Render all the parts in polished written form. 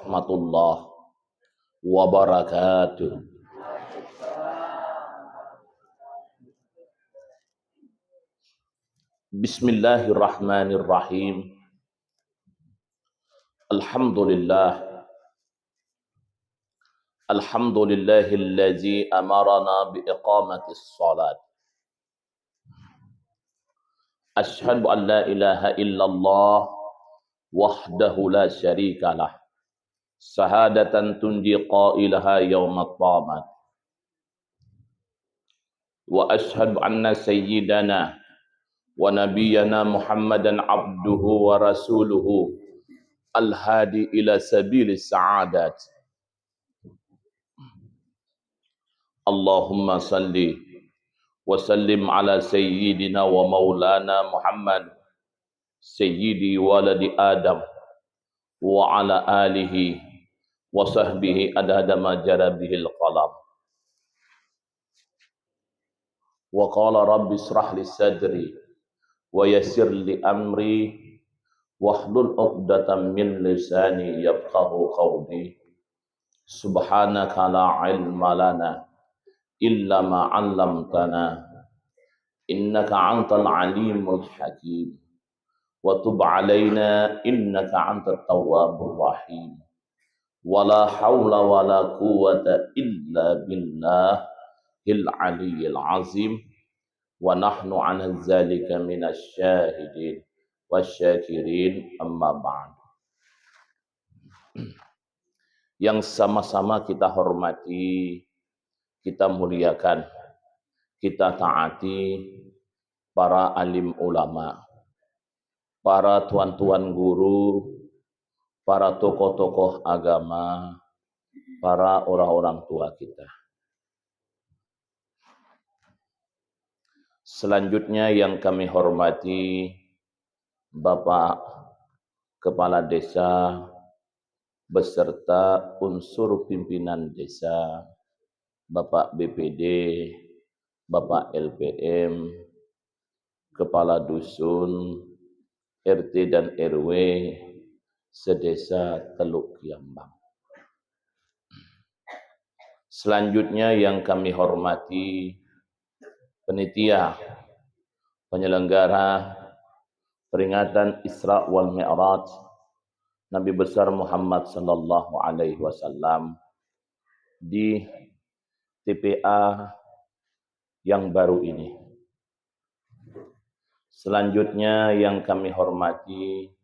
warahmatullahi wabarakatuh. Bismillahirrahmanirrahim. Alhamdulillahillazi amarana biiqamatis shalat. Asyhadu an la ilaha illallah wahdahu la syarikalah. Syahadatan tunji qailaha yaumat tamat. Wa asyhadu anna sayyidana wa nabiyyana Muhammadan abduhu wa rasuluhu al-hadi ila sabilis sa'adat. Allahumma salli wa sallim ala sayyidina wa maulana Muhammad sayyidi waladi Adam wa ala alihi wa sahbihi adada ma jara bihil qalam. Wa qala rabbi israh li sadri wa yassir li amri wahlul 'uqdatam min lisani yafqahu qawli. Subhanaka la ilma lana illa ma 'allamtana innaka antal alimul hakim wa tub 'alaina innaka antat tawwabur rahim. Wala haula wala quwwata illa billahil aliyyil azim. Wa nahnu 'ala dzalika minasy syahidin wasyakirin, amma ba'd. Yang sama-sama kita hormati, kita muliakan, kita taati para alim ulama, para tuan-tuan guru, para tokoh-tokoh agama, para orang-orang tua kita. Selanjutnya yang kami hormati Bapak Kepala Desa beserta unsur pimpinan desa, Bapak BPD, Bapak LPM, Kepala Dusun, RT dan RW, sedesa Teluk Kiambang. Selanjutnya yang kami hormati panitia penyelenggara peringatan Isra wal Mi'raj Nabi besar Muhammad sallallahu alaihi wasallam di TPA yang baru ini. Selanjutnya yang kami hormati,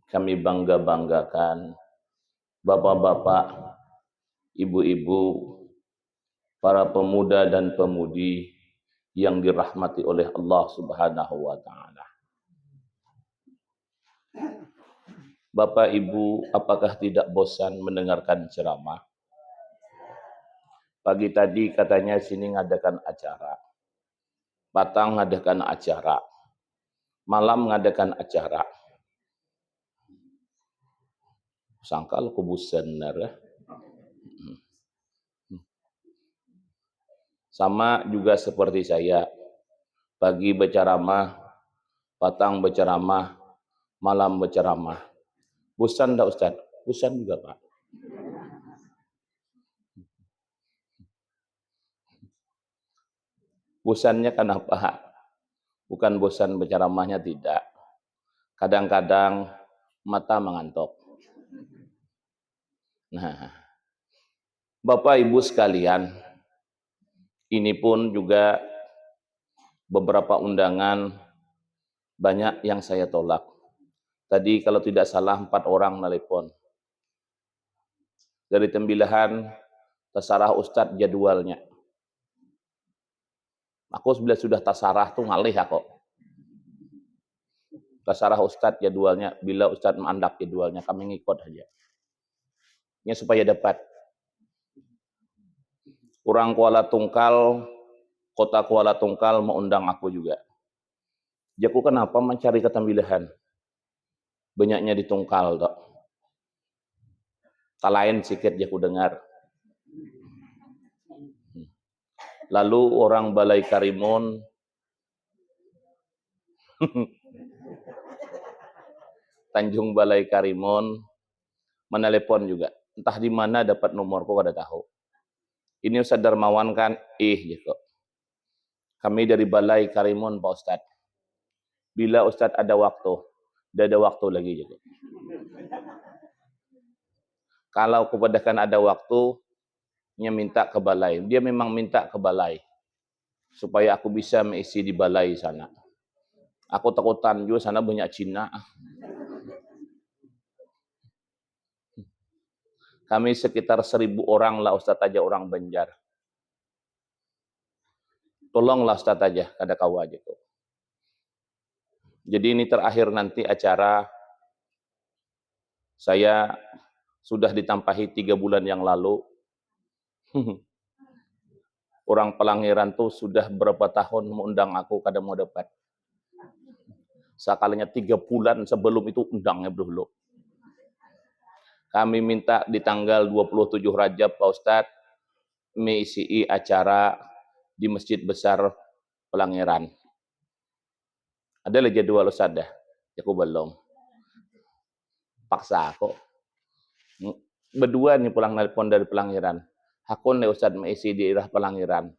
kami bangga-banggakan bapak-bapak, ibu-ibu, para pemuda dan pemudi yang dirahmati oleh Allah Subhanahu wa taala. Bapak Ibu, apakah tidak bosan mendengarkan ceramah? Pagi tadi katanya sini ngadakan acara. Patang ngadakan acara. Malam ngadakan acara. Sangkal kubusan ya. Sama juga seperti saya. Pagi berceramah, patang berceramah, malam berceramah. Bosan enggak Ustaz? Bosan juga Pak. Bosannya kenapa? Bukan bosan berceramahnya, tidak. Kadang-kadang mata mengantuk. Nah, Bapak Ibu sekalian, ini pun juga beberapa undangan banyak yang saya tolak. Tadi kalau tidak salah 4 orang nelpon. Dari Tembilahan terserah Ustadz jadwalnya. Aku sudah tasarah tuh ngalih aku. Terserah Ustadz jadwalnya, bila Ustadz mandap jadwalnya kami ngikut aja. Ini supaya dapat. Orang Kuala Tungkal, kota Kuala Tungkal mau undang aku juga. Jaku kenapa mencari ke Tembilahan? Banyaknya di Tungkal toh. Lain sikit jaku dengar. Lalu orang Balai Karimun Tanjung Balai Karimun menelepon juga. Entah di mana dapat nomorku kada tahu. Ini Ustaz Darmawan kan, gitu. Kami dari Balai Karimun Pak Ustaz. Bila Ustaz ada waktu, ada waktu lagi juga. Kalau kepada ada waktu, dia minta ke balai. Dia memang minta ke balai. Supaya aku bisa mengisi di balai sana. Aku takutan juga sana banyak Cina. Kami sekitar 1.000 orang lah Ustaz aja orang Banjar. Tolonglah Ustaz aja, kada kau aja tuh. Jadi ini terakhir nanti acara saya sudah ditampahi 3 bulan yang lalu. Orang Pelangiran tuh sudah berapa tahun mengundang aku kada mau dapat. Sekalinya 3 bulan sebelum itu undangnya dulu. Kami minta di tanggal 27 Rajab Pak Ustadz mengisi acara di Masjid Besar Pelangiran. Ada lagi jadwal Ustadz dah? Aku belum. Paksa aku. Berdua nih pulang nelpon dari Pelangiran. Aku nih Ustadz mengisi di daerah Pelangiran.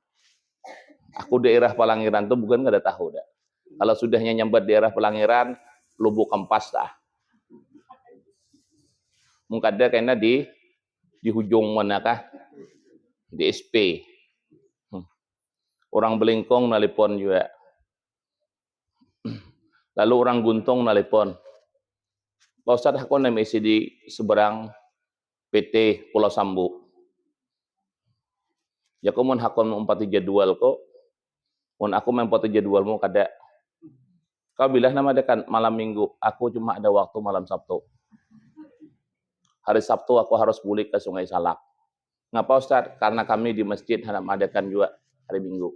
Aku daerah Pelangiran tuh bukan kada tahu dah. Kalau sudahnya nyambat daerah Pelangiran, Lubuk Kempas dah. Mungkin ada kayaknya di hujung mana kah? Di SP. Orang Belingkong nelpon juga. Lalu orang Guntung nelpon. Pak Ustadz aku mengisi di seberang PT Pulau Sambu. Ya aku mau hakon empati jadwal kok. Mun aku mempoti jadwalmu kada. Kau bilang nama dekan malam Minggu. Aku cuma ada waktu malam Sabtu. Hari Sabtu aku harus balik ke Sungai Salak. Ngapa Ustaz? Karena kami di masjid hendak mengadakan juga hari Minggu.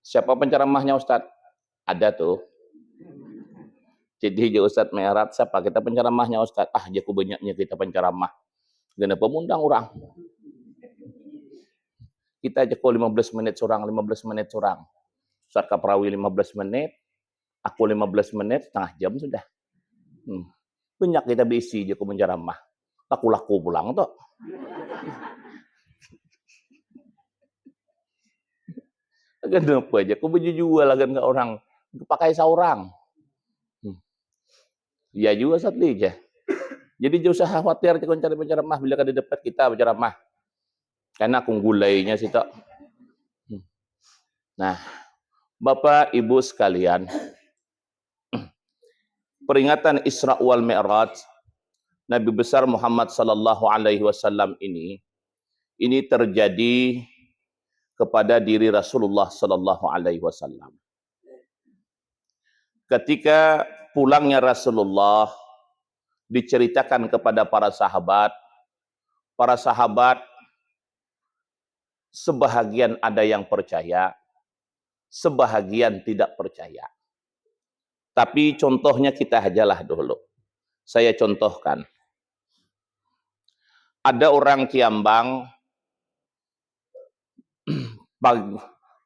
Siapa penceramahnya Ustaz? Ada tuh. Jadi Ustaz Merat, siapa kita penceramahnya Ustaz? Jaku banyaknya kita penceramah. Gana pemundang orang. Kita jaku 15 menit surang, 15 menit surang. Ustaz Kaprawi 15 menit, aku 15 menit, setengah jam sudah. Banyak kita bisi jaku penceramah. Laku-laku pulang tuh. Kenapa aja? Aku baju jual agan ke orang. Pakai seorang. Ya juga saat aja. Jadi jauh usah khawatir cakap cari penceramah bila kada dapat kita penceramah. Karena aku gulainya sih tak. Nah, Bapak Ibu sekalian, peringatan Isra wal Mi'raj Nabi besar Muhammad sallallahu alaihi wasallam ini terjadi kepada diri Rasulullah sallallahu alaihi wasallam. Ketika pulangnya Rasulullah diceritakan kepada para sahabat sebahagian ada yang percaya, sebahagian tidak percaya. Tapi contohnya kita ajalah dulu. Saya contohkan. Ada orang Kiambang,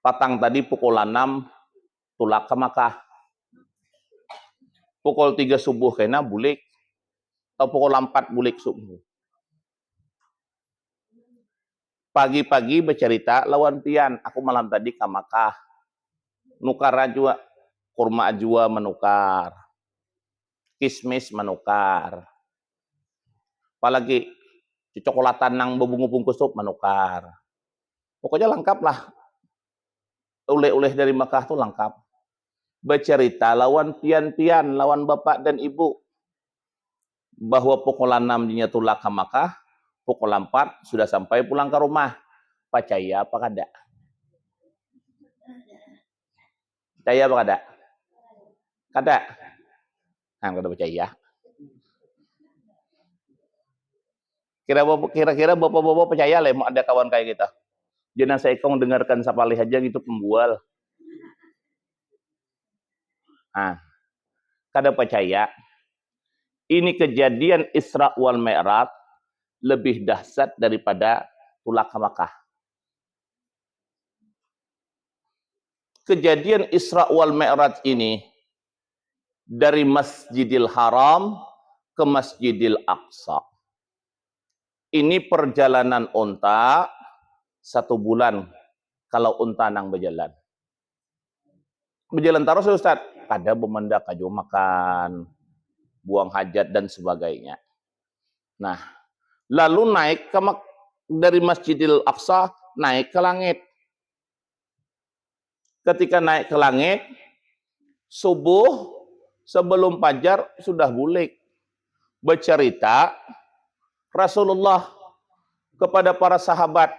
patang tadi pukul 6, tulak ke Makkah. Pukul 3 subuh kena bulik, atau pukul 4 bulik subuh. Pagi-pagi bercerita, lawan pian, aku malam tadi ke Makkah. Nukar ajwa, kurma ajwa menukar. Kismis menukar. Apalagi cokolatan nang bebungu-bungkus sup menukar. Pokoknya lengkap lah. Oleh-oleh dari Makkah tuh lengkap. Bercerita lawan pian-pian, lawan bapak dan ibu. Bahwa pukul 6 dia tulak ke Makkah, pukul 4 sudah sampai pulang ke rumah. Percaya apa kada? Percaya apa kada? Kada? Kada percaya. Kira-kira bapak-bapak percaya lah mau ada kawan kayak kita. Jangan saya kong dengarkan sapalih aja gitu pembual. Kada percaya. Ini kejadian Isra wal Mi'raj lebih dahsyat daripada tulak ke Makkah. Kejadian Isra wal Mi'raj ini dari Masjidil Haram ke Masjidil Aqsa. Ini perjalanan unta 1 bulan kalau unta nang berjalan. Berjalan terus Ustaz, ada bemendak aja makan, buang hajat dan sebagainya. Nah, lalu naik dari Masjidil Aqsa naik ke langit. Ketika naik ke langit, subuh sebelum fajar sudah bulik. Bercerita Rasulullah kepada para sahabat,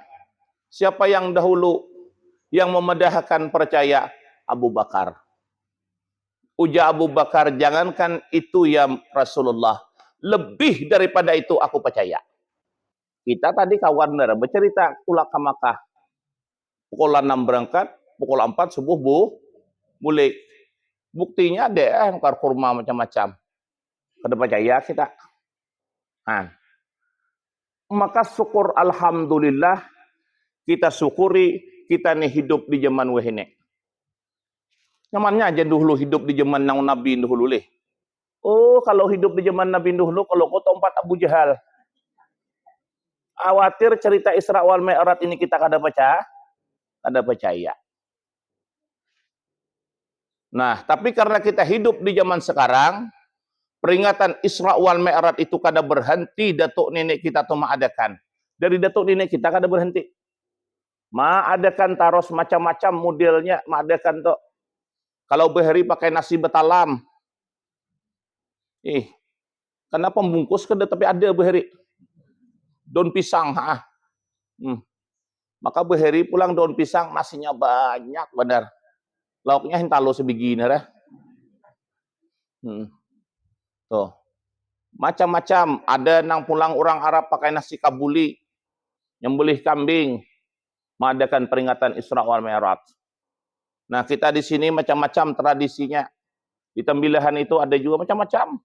siapa yang dahulu yang memedahkan percaya? Abu Bakar. Ujar Abu Bakar, jangankan itu ya Rasulullah, lebih daripada itu aku percaya. Kita tadi kawan bercerita pulang ke Makkah. Pukul 6 berangkat, pukul 4 subuh bulik. Buktinya ada angkar kurma macam-macam. Kada percaya kita. Nah, maka syukur alhamdulillah kita syukuri kita nih hidup di zaman wahine. Nyamannya aja dulu hidup di zaman Nabi dahulu leh. Oh, kalau hidup di zaman Nabi dahulu, kalau kau tempat Abu Jahal. Khawatir cerita Isra wal Mi'raj ini kita kada percaya. Nah, tapi karena kita hidup di zaman sekarang, peringatan Isra wal Mi'raj itu kada berhenti datuk nenek kita tuh mengadakan. Dari datuk nenek kita kada berhenti. Mengadakan taros macam-macam modelnya, mengadakan tuh. Kalau behari pakai nasi betalam. Kenapa membungkus kada tapi ada behari. Daun pisang, Maka behari pulang daun pisang, nasinya banyak benar. Lauknya hintalo sebegini dah. Tuh. Macam-macam, ada nang pulang orang Arab pakai nasi kabuli, nyembelih kambing, mengadakan peringatan Isra wal Mi'raj. Nah, kita di sini macam-macam tradisinya. Di Tembilahan itu ada juga macam-macam.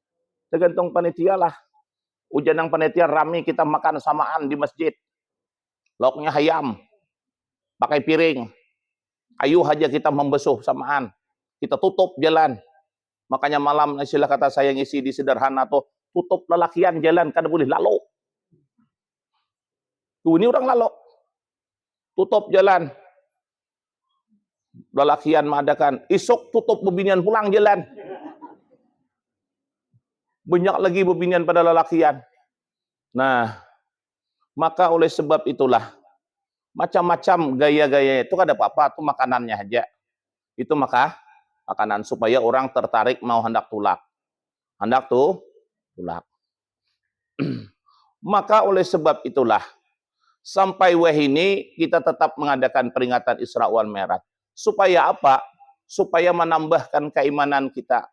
Tergantung panitia lah. Ujian yang panitia rame kita makan samaan di masjid. Lauknya ayam. Pakai piring. Ayo aja kita membesuh samaan. Kita tutup jalan. Makanya malam istilah kata saya ngisi di sederhana tuh tutup lelakian jalan kada boleh lalu. Tuh ini orang lalu. Tutup jalan. Lelakian mengadakan. Isok tutup bebinian pulang jalan. Banyak lagi bebinian pada lelakian. Nah, maka oleh sebab itulah macam-macam gaya-gaya itu kada apa-apa, itu makanannya aja. Itu makanan supaya orang tertarik mau hendak tulak. Hendak tulak. Maka oleh sebab itulah sampai wahini kita tetap mengadakan peringatan Isra wal Mi'raj. Supaya apa? Supaya menambahkan keimanan kita.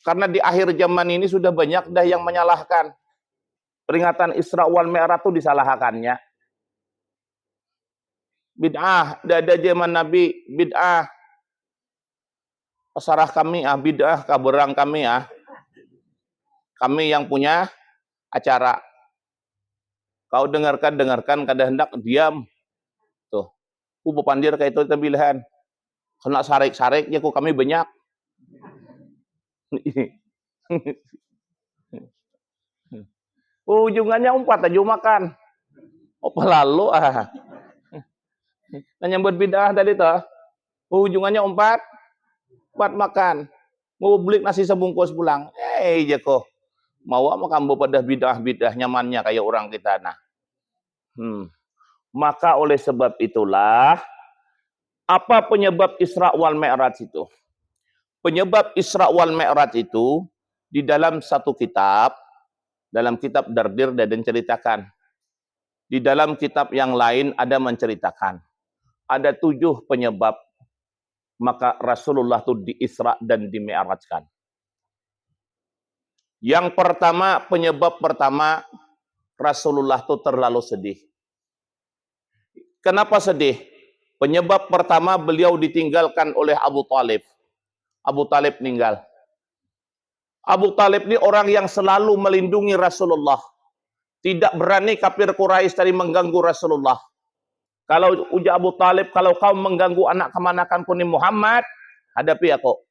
Karena di akhir zaman ini sudah banyak dah yang menyalahkan. Peringatan Isra wal Mi'raj itu disalahkannya. Bid'ah, ada zaman Nabi, bid'ah. Pasarah kami, bid'ah, kaberang kami, Kami yang punya acara. Kau dengarkan, kada hendak, diam. Tuh, ku pandir kayak itu Tembilahan. Kena sarik-sarik, ya ku kami banyak. Ujungannya umpat aja makan. Apa lalu Nyambut bid'ah tadi tuh. Ujungannya umpat makan. Mau beli nasi sebungkus pulang. Jeko. Mau makan pada bid'ah nyamannya kayak orang kita nah. Maka oleh sebab itulah apa penyebab Isra wal Mi'raj itu? Penyebab Isra wal Mi'raj itu di dalam satu kitab, dalam kitab Dardir dan ceritakan. Di dalam kitab yang lain ada menceritakan. Ada 7 penyebab maka Rasulullah itu di Isra dan di Mi'rajkan. Yang pertama, penyebab pertama Rasulullah itu terlalu sedih. Kenapa sedih? Penyebab pertama beliau ditinggalkan oleh Abu Talib. Abu Talib meninggal. Abu Talib ini orang yang selalu melindungi Rasulullah. Tidak berani kafir Quraisy tadi mengganggu Rasulullah. Kalau ujar Abu Talib, kalau kau mengganggu anak kemanakan kuning Muhammad, hadapi aku.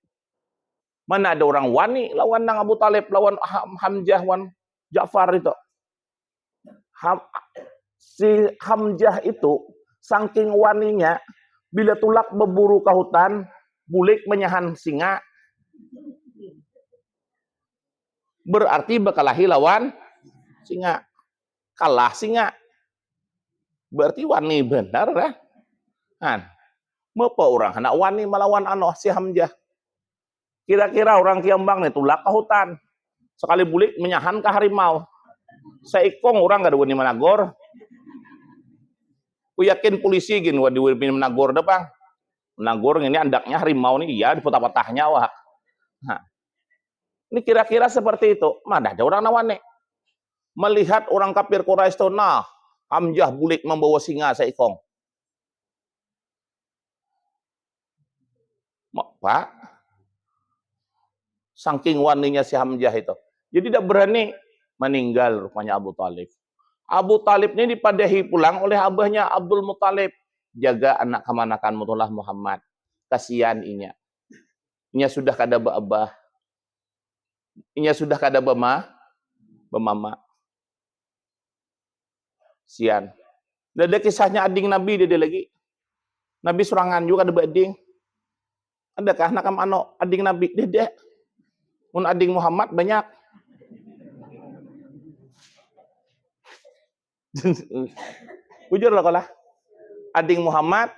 Mana ada orang wani lawan nang Abu Talib, lawan Hamzah, wan Ja'far itu. Si Hamzah itu saking waninya, bila tulak berburu ke hutan, bulik menyahan singa, berarti berkalahi lawan singa. Kalah singa. Berarti wani benar ya. Kan? Mapa orang anak wani melawan si Hamzah. Kira-kira orang Kiambang nih tulak ke hutan. Sekali bulik menyahan ke harimau. Seikong orang gak ada wani menagor. Ku yakin polisi gini wadi wani menagor depan. Menagor ini andaknya harimau nih, iya dipatah-patahnya wah. Nah, ini kira-kira seperti itu. Mana ada orang nawane. Melihat orang kafir Quraisy itu, nah, Hamzah bulik membawa singa seikong. Pak, saking waninya si Hamzah itu. Jadi tidak berani meninggal rupanya Abu Talib. Abu Talib ini dipadahi pulang oleh abahnya Abdul Muttalib. Jaga anak kemanakan Mutullah Muhammad. Kasihan inya. Inya sudah kada abah. Inya sudah kada bemama. Sian. Dan ada kisahnya ading Nabi dia lagi. Nabi serangan juga ada ading. Adakah nak ading Nabi? Dede. Mun ading Muhammad banyak. Bujur lah kalah. Ading Muhammad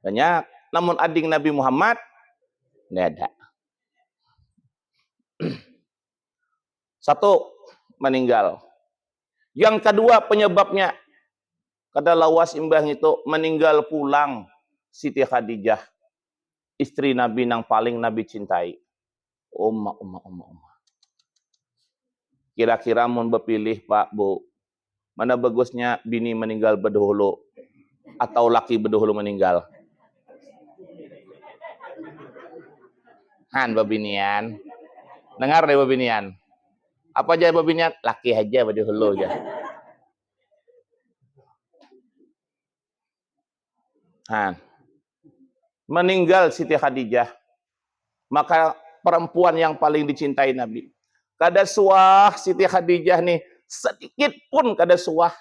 banyak. Namun ading Nabi Muhammad tidak ada. Satu, meninggal. Yang kedua penyebabnya, kada lawas imbang itu meninggal pulang Siti Khadijah, istri Nabi yang paling Nabi cintai. Umma. Kira-kira mun bepilih Pak Bu, mana bagusnya bini meninggal berdahulu atau laki berdahulu meninggal? Han babinian. Dengar deh babinian. Apa aja babinian? Laki aja berdahulu aja. Han. Meninggal Siti Khadijah. Maka perempuan yang paling dicintai Nabi. Kada suah Siti Khadijah nih sedikit pun kada suah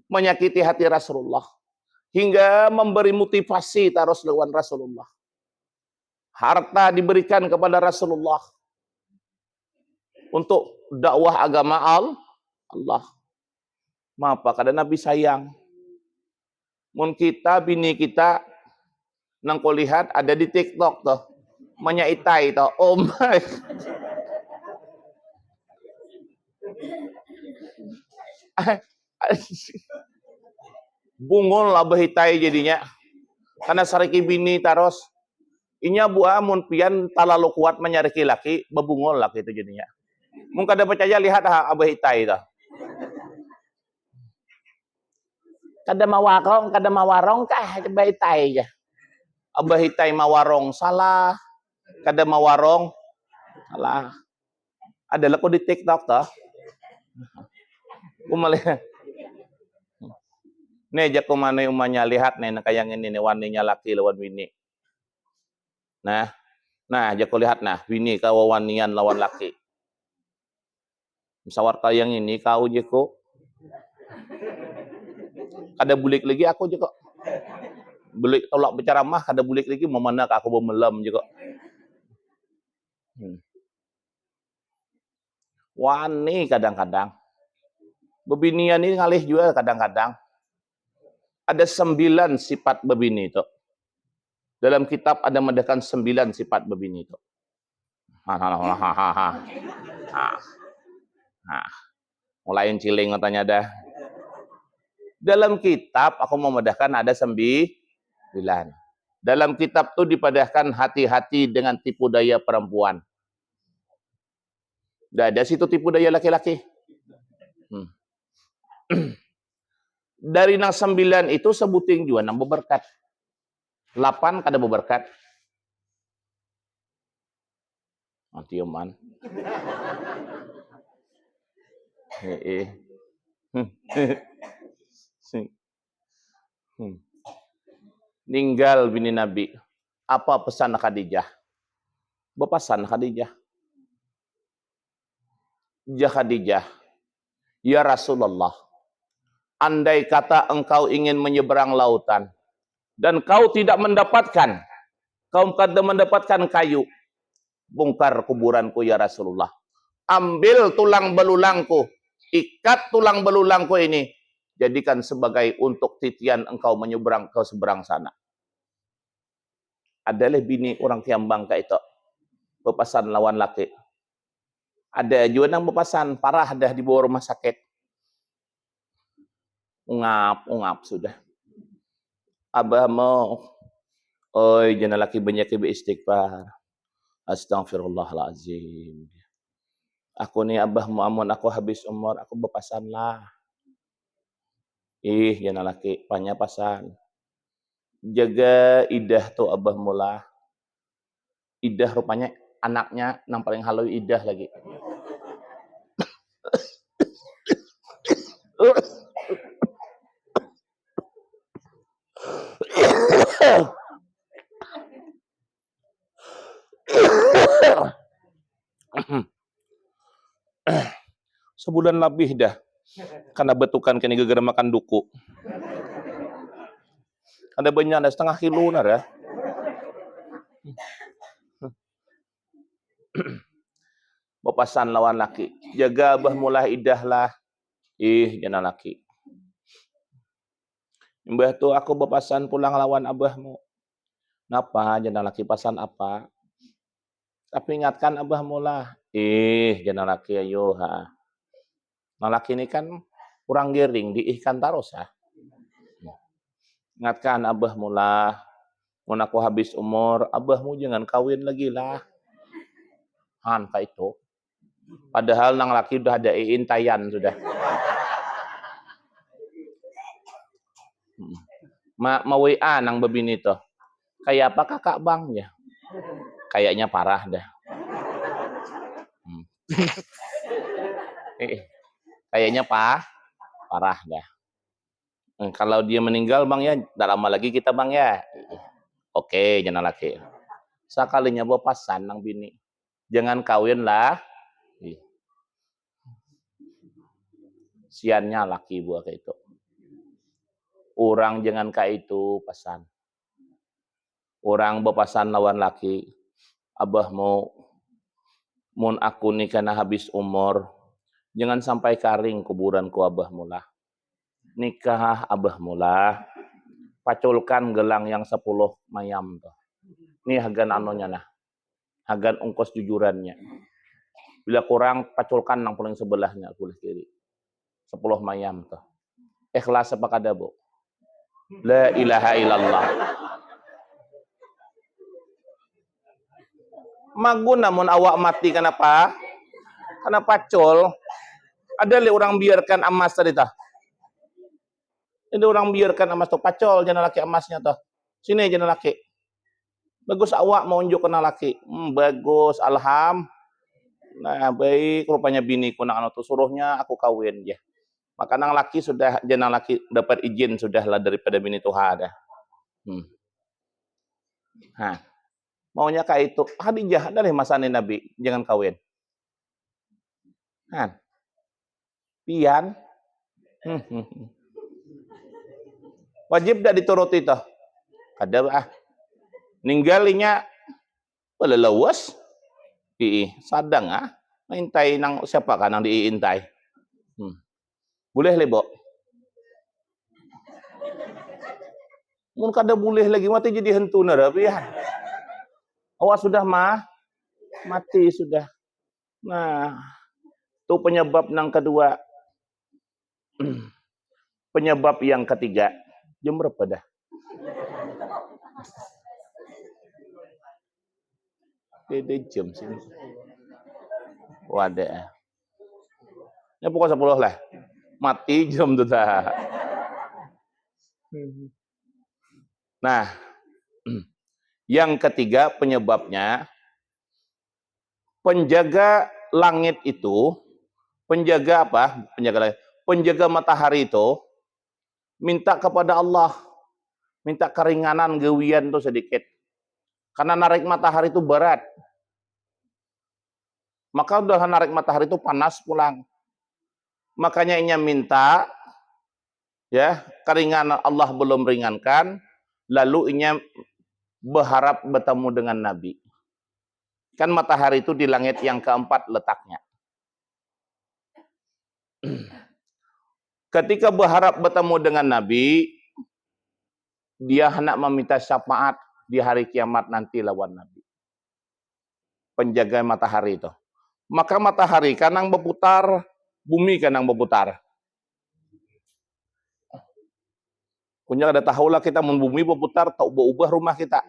menyakiti hati Rasulullah. Hingga memberi motivasi taros lawan Rasulullah. Harta diberikan kepada Rasulullah untuk dakwah agama Allah. Maaf kada Nabi sayang. Mun kita bini kita nang kau lihat ada di TikTok tuh. Menyaitai tuh. Oh my. Bungul lah behitai jadinya. Karena sariki bini taros. Inya buah mun pian talalu kuat menyariki laki, bebungul lah gitu jadinya. Mun kada percaya lihat abah hitai dah. Kada mawarong kah abah hitai aja. Abah hitai mawarong salah, kada mawarong salah. Adalah kok di TikTok toh. Umalihat. Nih aja kumana umanya lihat nih kayang ini nih waninya laki lawan bini. Nah aja kau lihat nah bini kau wanian lawan laki. Misawar kayang ini kau je kok. Kada bulik lagi aku je kok. Bulik tolak bicara mah kada bulik lagi memana aku bemelam je kok. Wani kadang-kadang. Bebinian ini ngalih juga kadang-kadang. Ada 9 sifat bebini itu. Dalam kitab ada mendekan 9 sifat bebini itu. Mulai ciling katanya dah. Dalam kitab aku memedahkan ada 9. Dalam kitab itu dipadahkan hati-hati dengan tipu daya perempuan. Tidak ada situ tipu daya laki-laki. Dari nang 9 itu sebuting juga nang berberkat. 8 kada berberkat. Tiuman. Ninggal bini Nabi. Apa pesan Khadijah? Bepasan Khadijah. Ya Khadijah, ya Rasulullah, andai kata engkau ingin menyeberang lautan dan kau tidak mendapatkan kayu, bongkar kuburanku ya Rasulullah. Ambil tulang belulangku, ikat tulang belulangku ini, jadikan sebagai untuk titian engkau menyeberang ke seberang sana. Adalah bini orang Kiambang ka itu, bepasan lawan laki. Ada juga yang bepasan parah dah dibawa rumah sakit. Ungap sudah. Abah mau, oi jangan laki banyak beristighfar. Astagfirullahalazim. Aku ni abah mu amun aku habis umur, aku bepasan lah. Jangan laki banyak pasan. Jaga idah tu abah mula. Idah rupanya anaknya yang paling halu idah lagi. Sebulan lebih dah. Karena betukan kini gegara makan duku. Ada banyak ada setengah kilo nar ya. Bepasan lawan laki. Jaga abah mulah idah lah. Jangan laki. Mbah tu aku bepasan pulang lawan abahmu. Napa jangan laki pasan apa? Tapi ingatkan abah mulah. Jangan laki ayo ha. Nah laki ini kan kurang gering diihkan taros ha. Ingatkan abah mulah. Mun aku habis umur, abahmu jangan kawin lagi lah. Ka itu. Padahal nang laki udah ada intayan sudah. Mau WA nang bebini tuh. Kayak apa kakak bang ya? Kayaknya parah dah. Kayaknya parah dah. Kalau dia meninggal bang ya, tak lama lagi kita bang ya. Oke, jangan laki. Sekalinya bawa pasan nang bini. Jangan kawin lah. Siannya laki buah kayak itu. Orang jangan kayak itu pasan. Orang bepasan lawan laki. Abah mau mun aku nih karena habis umur. Jangan sampai karing kuburanku abah mula. Nikah abah mula. Paculkan gelang yang 10 mayam tuh. Ini hagan anonya nah. Hagan ongkos jujurannya. Bila kurang paculkan nang paling sebelahnya kulit kiri. 10 mayam tuh. Ikhlas apa kada bu? La ilaha illallah. Magun namun awak mati kenapa? Karena pacul. Ada li orang biarkan emas tadi tah. Ada orang biarkan emas tuh pacul jangan laki emasnya tuh. Sini jangan laki. Bagus awak mau unjuk kena laki. Bagus alham. Nah baik rupanya biniku nang anu tuh suruhnya aku kawin ya. Maka nang laki sudah jangan laki dapat izin sudahlah daripada bini Tuhan dah. Maunya kayak itu. Khadijah adalah masane Nabi, jangan kawin. Pian. Wajib dah dituruti toh. Kada ninggalinya pelelawas. Sadang Intai nang siapa kan nang diintai. Boleh lebo. Mun kada boleh lagi mati jadi hentu nara pian. Awak sudah mati sudah. Nah, itu penyebab yang kedua. Penyebab yang ketiga. Jam berapa dah? Beda jam sini. Wadah. Ya pokok 10 lah. Mati jam tu dah. Nah, yang ketiga penyebabnya penjaga langit itu, penjaga apa? Penjaga matahari itu minta kepada Allah, minta keringanan gawian tuh sedikit. Karena narik matahari itu berat. Maka udah narik matahari itu panas pulang. Makanya inya minta, ya, keringanan Allah belum ringankan, lalu inya berharap bertemu dengan Nabi. Kan matahari itu di langit yang keempat letaknya. Ketika berharap bertemu dengan Nabi, dia hendak meminta syafaat di hari kiamat nanti lawan Nabi. Penjaga matahari itu. Maka matahari kanang berputar, bumi kanang berputar. Punya ada tahulah kita bumi berputar, tak ubah rumah kita.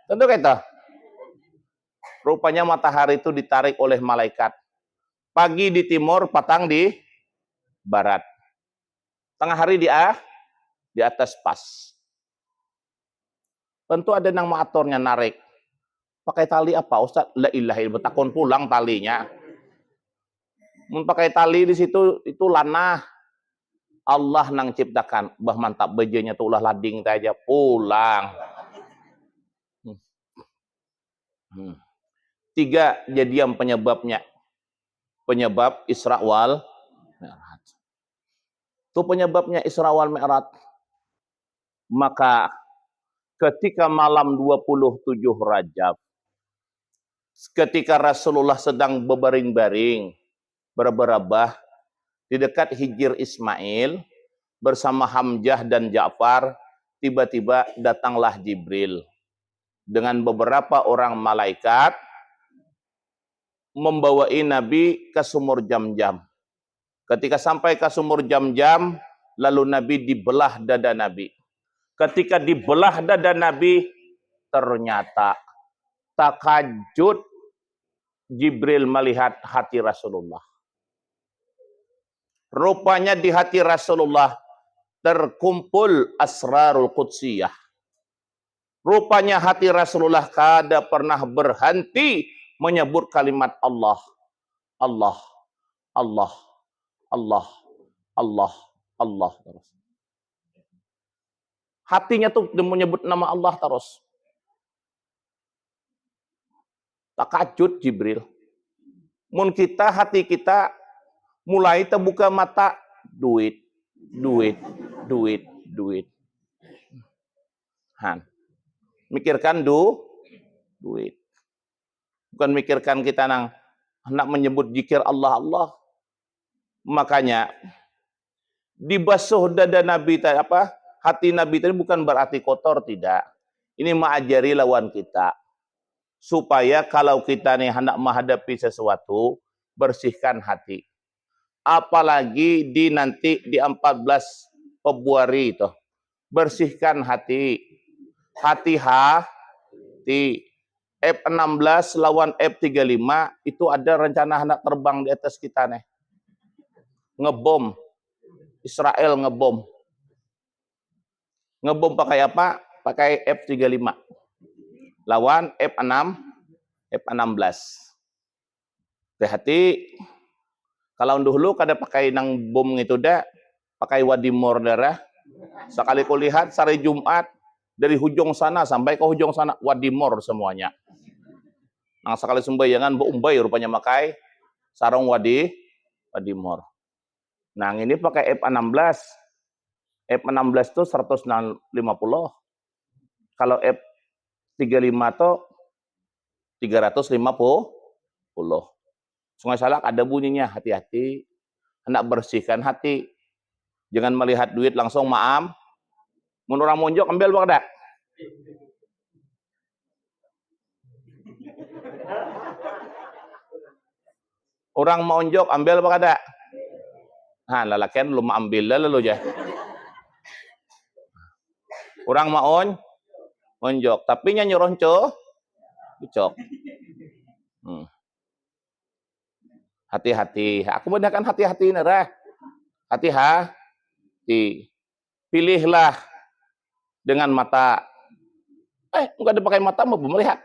Tentu kita. Rupanya matahari itu ditarik oleh malaikat. Pagi di timur, petang di barat. Tengah hari di atas pas. Tentu ada yang mengaturnya narik. Pakai tali apa Ustaz? La ilaha illallah, takon pulang talinya. Mun pakai tali di situ itu lanah. Allah nang ciptakan. Bah mantap bejanya tuh ulah lading aja pulang. 3 jadian penyebabnya. Penyebab Isra wal Mi'raj. Itu penyebabnya Isra wal Mi'raj. Maka ketika malam 27 Rajab, ketika Rasulullah sedang berbaring-baring, berberabah di dekat Hijr Ismail bersama Hamzah dan Ja'far, tiba-tiba datanglah Jibril dengan beberapa orang malaikat membawai Nabi ke sumur Jam-Jam. Ketika sampai ke sumur Jam-Jam, lalu Nabi dibelah dada Nabi. Ketika dibelah dada Nabi, ternyata takajud Jibril melihat hati Rasulullah. Rupanya di hati Rasulullah terkumpul asrarul qudsiyah. Rupanya hati Rasulullah kada pernah berhenti menyebut kalimat Allah. Allah, Allah, Allah, Allah, Allah terus. Hatinya tuh menyebut nama Allah terus. Takajud Jibril. Mun kita, hati kita mulai terbuka mata, duit, duit, duit, duit. Han. Mikirkan duit. Bukan mikirkan kita hendak menyebut zikir Allah, Allah. Makanya dibasuh dada Nabi tadi apa? Hati Nabi tadi bukan berarti kotor, tidak. Ini mengajari lawan kita. Supaya kalau kita nih hendak menghadapi sesuatu, bersihkan hati. Apalagi nanti di 14 Februari itu. Bersihkan hati. Hati-hati. F-16 lawan F-35 itu ada rencana hendak terbang di atas kita nih. Ngebom. Israel ngebom. Ngebom pakai apa? Pakai F-35. Lawan F-16. Hati-hati. Kalau dulu kada pakai nang bom itu dah, pakai wadimor darah. Sekali ku lihat sore Jumat dari hujung sana sampai ke hujung sana wadimor semuanya. Nah sekali sembayangan Umbai rupanya makai sarung wadimor. Nah ini pakai F-16. F-16 itu 150. Kalau F-35 itu 350. Sungai Salak ada bunyinya, hati-hati. Hendak bersihkan hati. Jangan melihat duit langsung maam. Mun orang monjok ambil apa kada? Orang mau onjok ambil apa kada? Nah, lalakian lu ambil lalu aja. Orang mau onjok, tapi nya nyoronco dicok. Hati-hati. Aku banyakkan hati-hati nera. Hati-hati. Pilihlah dengan mata. Enggak ada pakai mata mau melihat.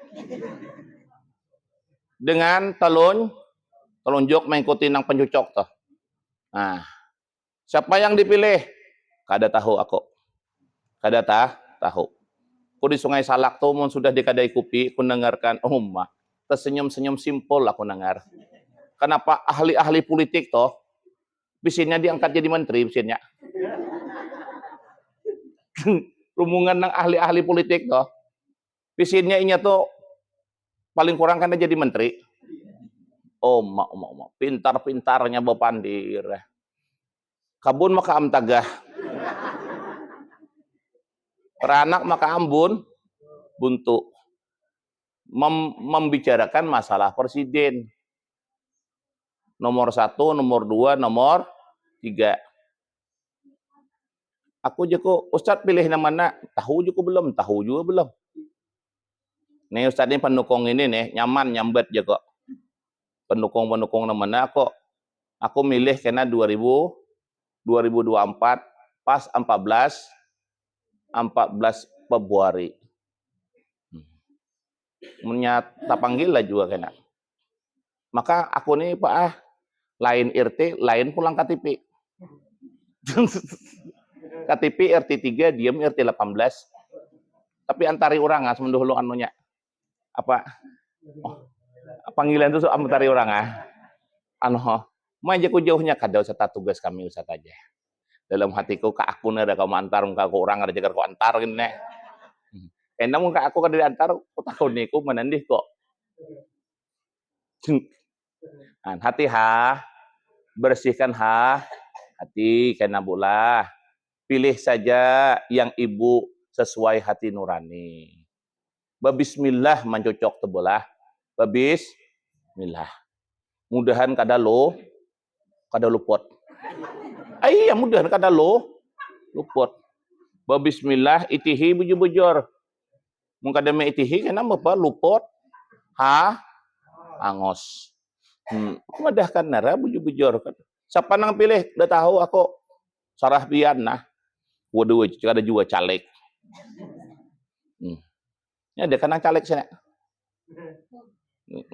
Dengan telunjuk mengikuti nang pencucok toh. Nah, siapa yang dipilih? Kada tahu aku. Kada tahu. Aku di Sungai Salak tuh sudah di Kadai Kupi, aku dengarkan ummah. tersenyum-senyum simpel aku dengar. Kenapa ahli-ahli politik toh bisinnya diangkat jadi menteri bisinnya. Rumungan ng ahli-ahli politik toh. Bisinnya inya tuh paling kurang kan jadi menteri. Oh, mak. Pintar-pintarnya Bapandir. Kabun maka amtagah. Peranak maka ambun buntu. Membicarakan masalah presiden. Nomor 1, nomor 2, nomor 3. Aku juga, Ustadz pilih yang mana? Tahu juga belum? Tahu juga belum. Nih Ustadz ini pendukung ini nih, nyaman, nyambet juga. Pendukung-pendukung yang mana aku milih karena 2024 pas 14 Februari. Menyata panggil lah juga kena. Maka aku nih Pak lain RT, lain pulang KTP. KTP RT 3, diam RT 18. Tapi antari orang semendahulu anunya. Apa? Oh, panggilan itu antari orang maja ku jauhnya kada usah tugas kami usah aja. Dalam hatiku ke aku ada kamu antar muka aku orang ada jaga kau antar gini. Enak muka aku kada diantar, aku tahu niku menandih kok. Hati bersihkan hati kena bola. Pilih saja yang ibu sesuai hati nurani. Babismillah mencocok tebolah. Babismillah. Mudahan kada luput. Iya mudahan kada luput. Babismillah itihi bujur-bujur. Mungkadame itihi kenapa Bapak luput angos. Madahkan nara bujur-bujur. Siapa nang pilih? Udah tahu aku sarah pian nah. Waduh, ada juga caleg. Ya ada kanang caleg sana.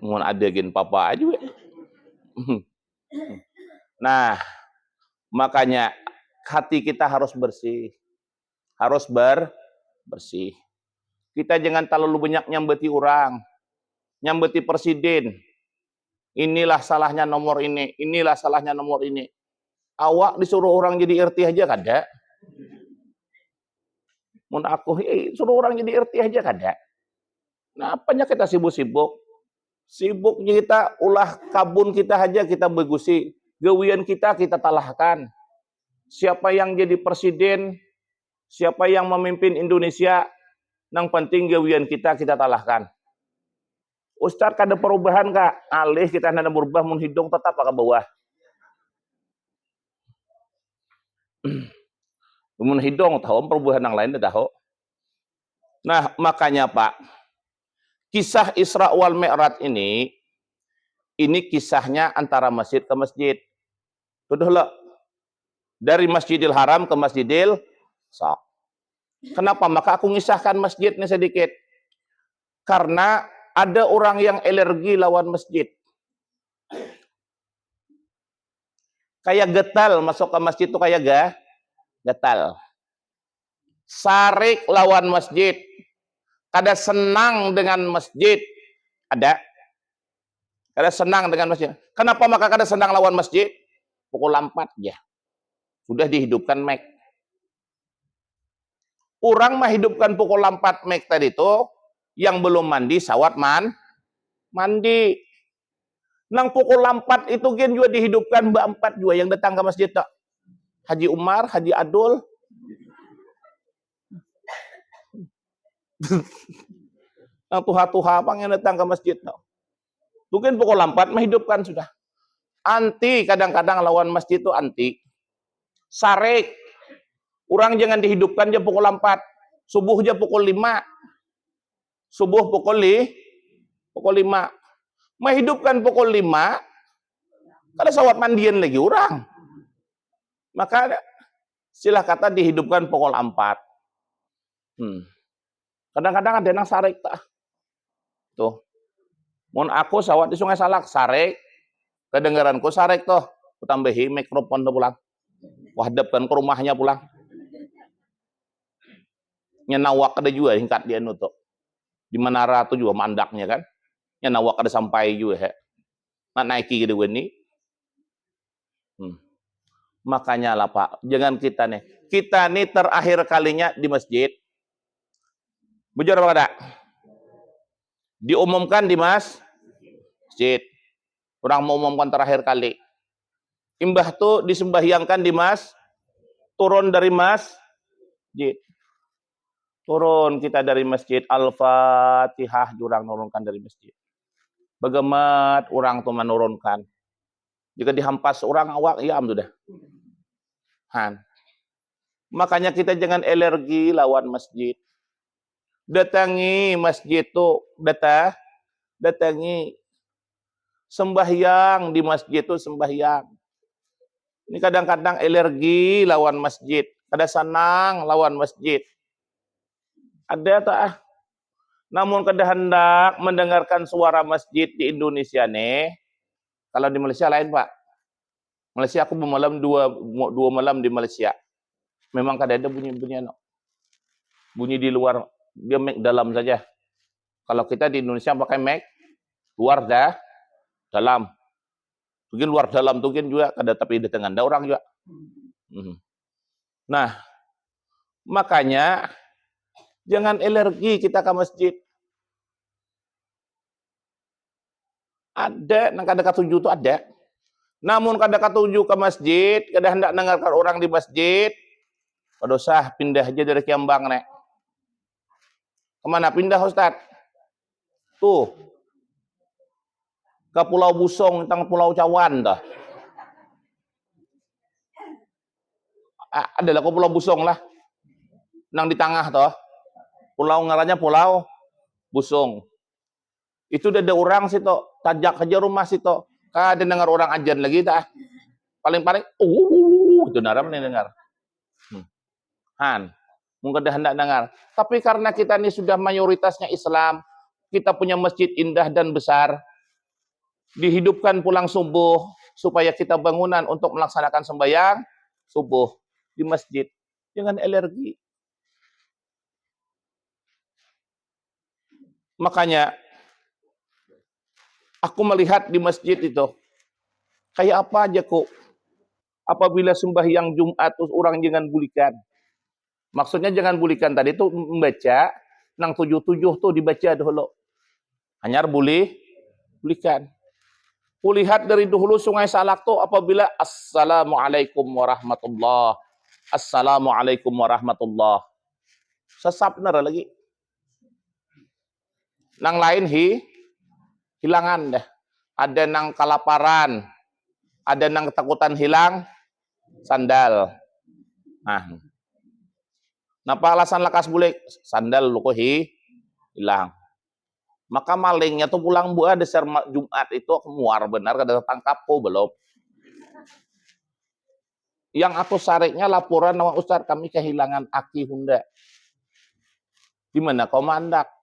Mau ada gen papa aja. Nah, makanya hati kita harus bersih. Harus bersih. Kita jangan terlalu banyak nyambeti orang. Nyambeti presiden. Inilah salahnya nomor ini. Inilah salahnya nomor ini. Awak disuruh orang jadi RT aja kada. Mun aku suruh orang jadi RT aja kada. Nah, apanya kita sibuk-sibuk? Sibuknya kita ulah kabun kita aja kita begusi. Gawian kita talahkan. Siapa yang jadi presiden, siapa yang memimpin Indonesia, yang penting gawian kita talahkan. Ustaz kada perubahan kak, alih kita nada berubah mun hidung tetap ke bawah. Mun hidung tahu perubahan yang lain tahu. Nah, makanya Pak, kisah Isra wal Mi'raj ini kisahnya antara masjid ke masjid. Betul dari Masjidil Haram ke Masjidil Aqsa. Kenapa? Maka aku ngisahkan masjid ini sedikit. Karena ada orang yang alergi lawan masjid. Kayak getal masuk ke masjid itu kayak getal. Sarik lawan masjid. Kada senang dengan masjid. Kada senang dengan masjid. Kenapa maka kada senang lawan masjid? Pukul 4 ya. Sudah dihidupkan mic. Orang menghidupkan pukul 4 mic tadi itu yang belum mandi sawat mandi. Nang pukul 4 itu gen juga dihidupkan Mbak 4 juga yang datang ke masjid tak. Haji Umar, Haji Adul. Nang tuha-tuha apa yang datang ke masjid tak. Mungkin pukul 4 menghidupkan sudah. Anti kadang-kadang lawan masjid itu anti. Sarik. Orang jangan dihidupkan aja pukul 4. Subuh aja pukul 5. Subuh pukul 5. Menghidupkan pukul 5. Kada sawat mandian lagi orang. Maka silah kata dihidupkan pukul 4. Kadang-kadang ada yang sarik tak. Tuh. Mun aku sawat di Sungai Salak sarik. Kedengaranku sarik tuh. Aku tambahi mikrofon tuh pulang. Hadapkan ke rumahnya pulang. Nyenawak ada juga hingkat dia nutup. Di menara tuh juga mandaknya kan. Nya nawak kada sampai juga. Nak naiki gitu ni. Makanya lah Pak, jangan kita nih terakhir kalinya di masjid. Bujur apa ada? Diumumkan di masjid. Orang mau umumkan terakhir kali. Imbah tuh disembahyangkan di turun dari masjid. Turun kita dari masjid, Al-Fatihah jurang nurunkan dari masjid. Bagaimana orang tuh menurunkan. Jika dihampas orang awak, ya sudah. Makanya kita jangan alergi lawan masjid. Datangi masjid tuh, datangi. Sembahyang di masjid tuh sembahyang. Ini kadang-kadang alergi lawan masjid. Kada senang lawan masjid. Ada tak? Namun kada hendak mendengarkan suara masjid di Indonesia nih. Kalau di Malaysia lain Pak. Malaysia aku bermalam dua malam di Malaysia. Memang kada ada bunyi-bunyi bunyi di luar, dia mic dalam saja. Kalau kita di Indonesia pakai mic luar dalam. Mungkin luar dalam tuh juga kada tapi di tengah ada orang juga. Nah, makanya jangan alergi kita ke masjid. Ada nang kada katuju tuh ada. Namun kada katuju ke masjid, kada hendak dengarkan orang di masjid, padosah pindah aja dari Kiambang nek. Kemana pindah Ustaz? Tuh. Ke Pulau Busong, tentang Pulau Cawan dah. Adalah ke Pulau Busong lah. Nang di tengah toh. Pulau ngarannya Pulau Busong. Itu udah ada orang situ, tajak aja rumah situ. Kada dengar orang ajan lagi dah. Paling-paling itu naram nih dengar. Mungkin dah hendak dengar. Tapi karena kita ini sudah mayoritasnya Islam, kita punya masjid indah dan besar. Dihidupkan pulang subuh supaya kita bangunan untuk melaksanakan sembahyang subuh di masjid. Jangan alergi. Makanya aku melihat di masjid itu kayak apa aja kok. Apabila sembahyang Jumat terus orang jangan bulikan. Maksudnya jangan bulikan tadi itu membaca nang 77 tuh dibaca dulu. Hanyar bulikan. Kulihat dari dahulu Sungai Salak tuh apabila Assalamualaikum warahmatullah. Assalamualaikum warahmatullah. Sesap nara lagi. Nang lain hilangan dah. Ada nang kelaparan. Ada nang ketakutan hilang sandal. Napa alasan lakas bulik? Sandal lu kok hilang. Maka malingnya tuh pulang buah dasar Jumat itu muar benar kada tangkap ko belum. Yang aku sariknya laporan nama Ustaz kami kehilangan aki Honda. Di mana kau mandak?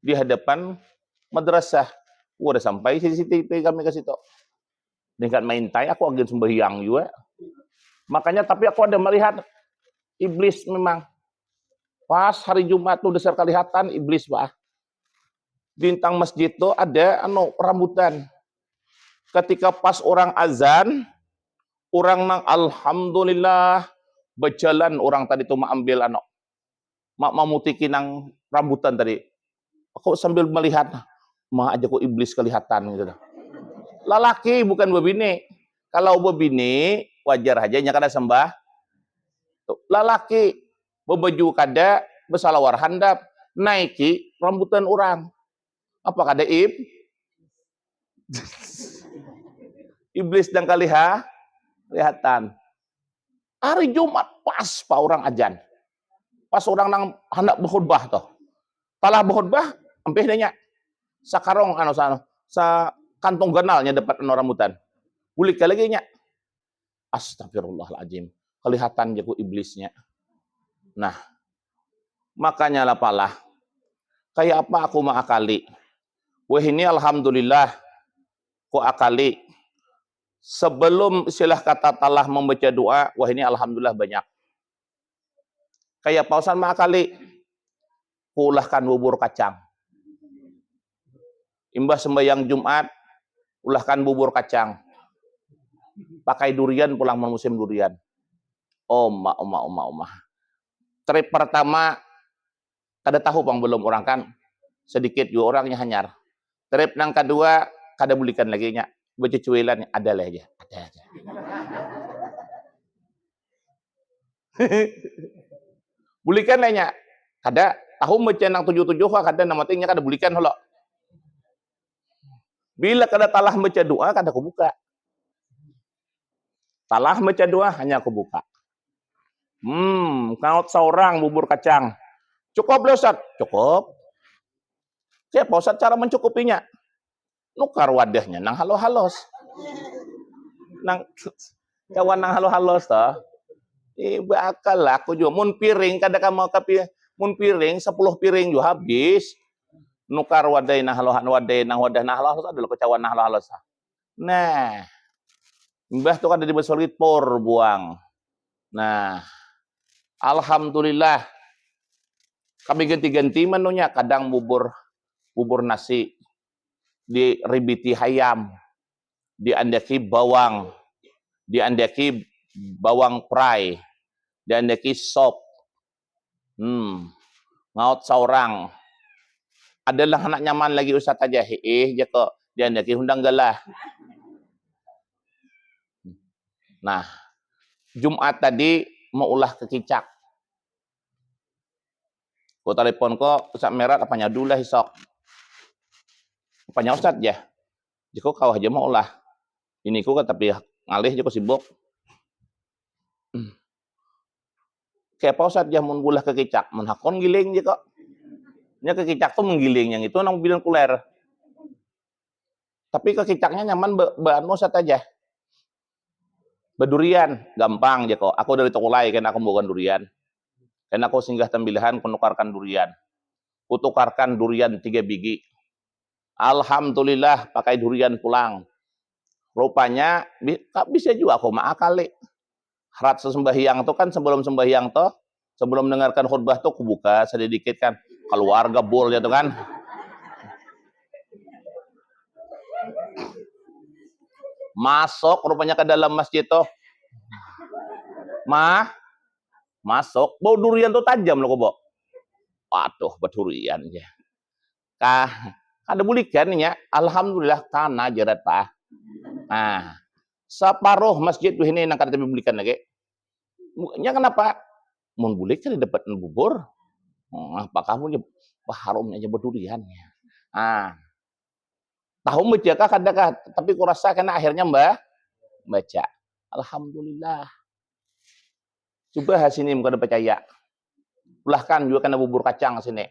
Di hadapan madrasah. Udah sampai CCTV kami ke situ. Dengan maintai aku agak sembahyang juga. Makanya tapi aku ada melihat iblis memang. Pas hari Jumat tuh dasar kelihatan iblis Pak. Bintang masjid tuh ada rambutan. Ketika pas orang azan, orang nang alhamdulillah berjalan orang tadi tuh ambil mamutiki nang rambutan tadi. Aku sambil melihat, aja kok iblis kelihatan gitu. Lalaki bukan bebini. Kalau bebini wajar aja nya kada sembah. Tuh, lalaki bebaju kada bersalawar handap naiki rambutan orang. Apa kada iblis dan kelihatan. Hari Jumat pas pak orang ajan. Pas orang nang hendak berkhutbah toh. Talah berkhutbah ampih danya. Sakarong sa kantong ganalnya dapat rambutan. Bulik lagi nya. Astagfirullahaladzim. Kelihatan jago iblisnya. Nah, makanya lah palah. Kayak apa aku mengakali? Wah ini alhamdulillah ku akali. Sebelum istilah kata talah membaca doa, wah ini alhamdulillah banyak. Kayak pausan mengakali. Kulahkan bubur kacang. Imbah sembahyang Jumat, ulahkan bubur kacang. Pakai durian pulang musim durian. Oma. Trip pertama, kada tahu pang belum orang kan. Sedikit juga orangnya hanyar. Trip yang kedua, kada bulikan lagi nya. Becucuilan ada lah aja. Ada aja. Bulikan lah nya. Kada tahu macam nang 77 kada nama tingnya kada bulikan holo. Bila kada talah baca doa kada aku buka. Talah baca doa hanya aku buka. Kaut seorang bubur kacang. Cukup loh Ustaz? Cukup. Siapa Ustaz cara mencukupinya? Nukar wadahnya nang halo-halos. Nang kawan nang halo-halos toh. Bakal lah aku juga mun piring kada kamu kapi mun piring 10 piring juga habis. Nukar wadah nang wadah nang halo-halos adalah kecawan nang halo-halos. Nah. Mbah tuh kada dibesolit por buang. Nah. Alhamdulillah. Kami ganti-ganti menunya kadang bubur nasi, diribiti hayam, diandaki bawang, diandaki bawang prai, diandaki sop. Ngaut seorang. Adalah anak nyaman lagi Ustaz aja. Ya kok diandaki hundang galah. Nah, Jumat tadi mau ulah kekicak. Ko telepon ko Ustaz Merat apanya dulu lah isok. Apanya Ustaz ya? Jika kau aja mau ulah. Ini ku tapi ngalih jika sibuk. Kayak apa Ustaz ya mun bulah kekicak, mun hakon giling jika. Nya kekicak tuh menggiling yang itu nang bilang kuler. Tapi kekicaknya nyaman bahan Ustaz aja. Bedurian gampang jika. Aku dari Tokulai kan aku bukan durian. Karena aku singgah tembilihan kunukarkan durian. Kutukarkan durian 3 biji. Alhamdulillah pakai durian pulang. Rupanya bisa juga aku maakali. Harat sembahyang tuh kan sebelum sembahyang tuh, sebelum mendengarkan khutbah tuh kubuka sedikit kan. Keluarga bol gitu kan. Masuk rupanya ke dalam masjid tuh. Masuk, bau durian tuh tajam loh kok. Waduh, berdurian ya. Ada bulikan ya. Alhamdulillah tanah jerat Pak. Nah, separuh masjid ini nang kada bulikan lagi. Nya kenapa? Mun bulik kan dapat bubur. Apa kamu harumnya aja berduriannya. Tahu baca kah kada kah? Tapi kurasa karena akhirnya baca. Alhamdulillah. Coba sini muka percaya. Ulahkan juga kena bubur kacang sini.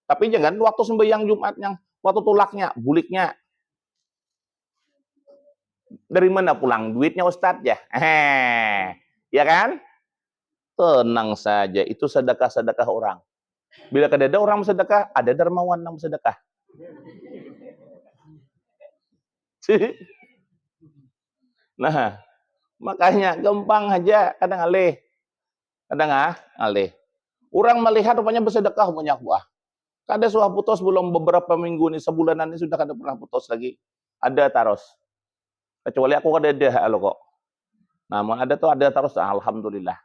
Tapi jangan waktu sembahyang Jumat yang waktu tulaknya, buliknya. Dari mana pulang duitnya Ustadz ya? Ya kan? Tenang saja, itu sedekah-sedekah orang. Bila kada ada orang sedekah, ada dermawan yang sedekah. Nah, makanya gampang aja kadang alih. Kadang alih. Orang melihat rupanya bersedekah banyak buah. Kada suah putus belum beberapa minggu ini, sebulanan ini sudah kada pernah putus lagi. Ada taros. Kecuali aku kada ada lo kok. Namun ada tuh ada taros, alhamdulillah.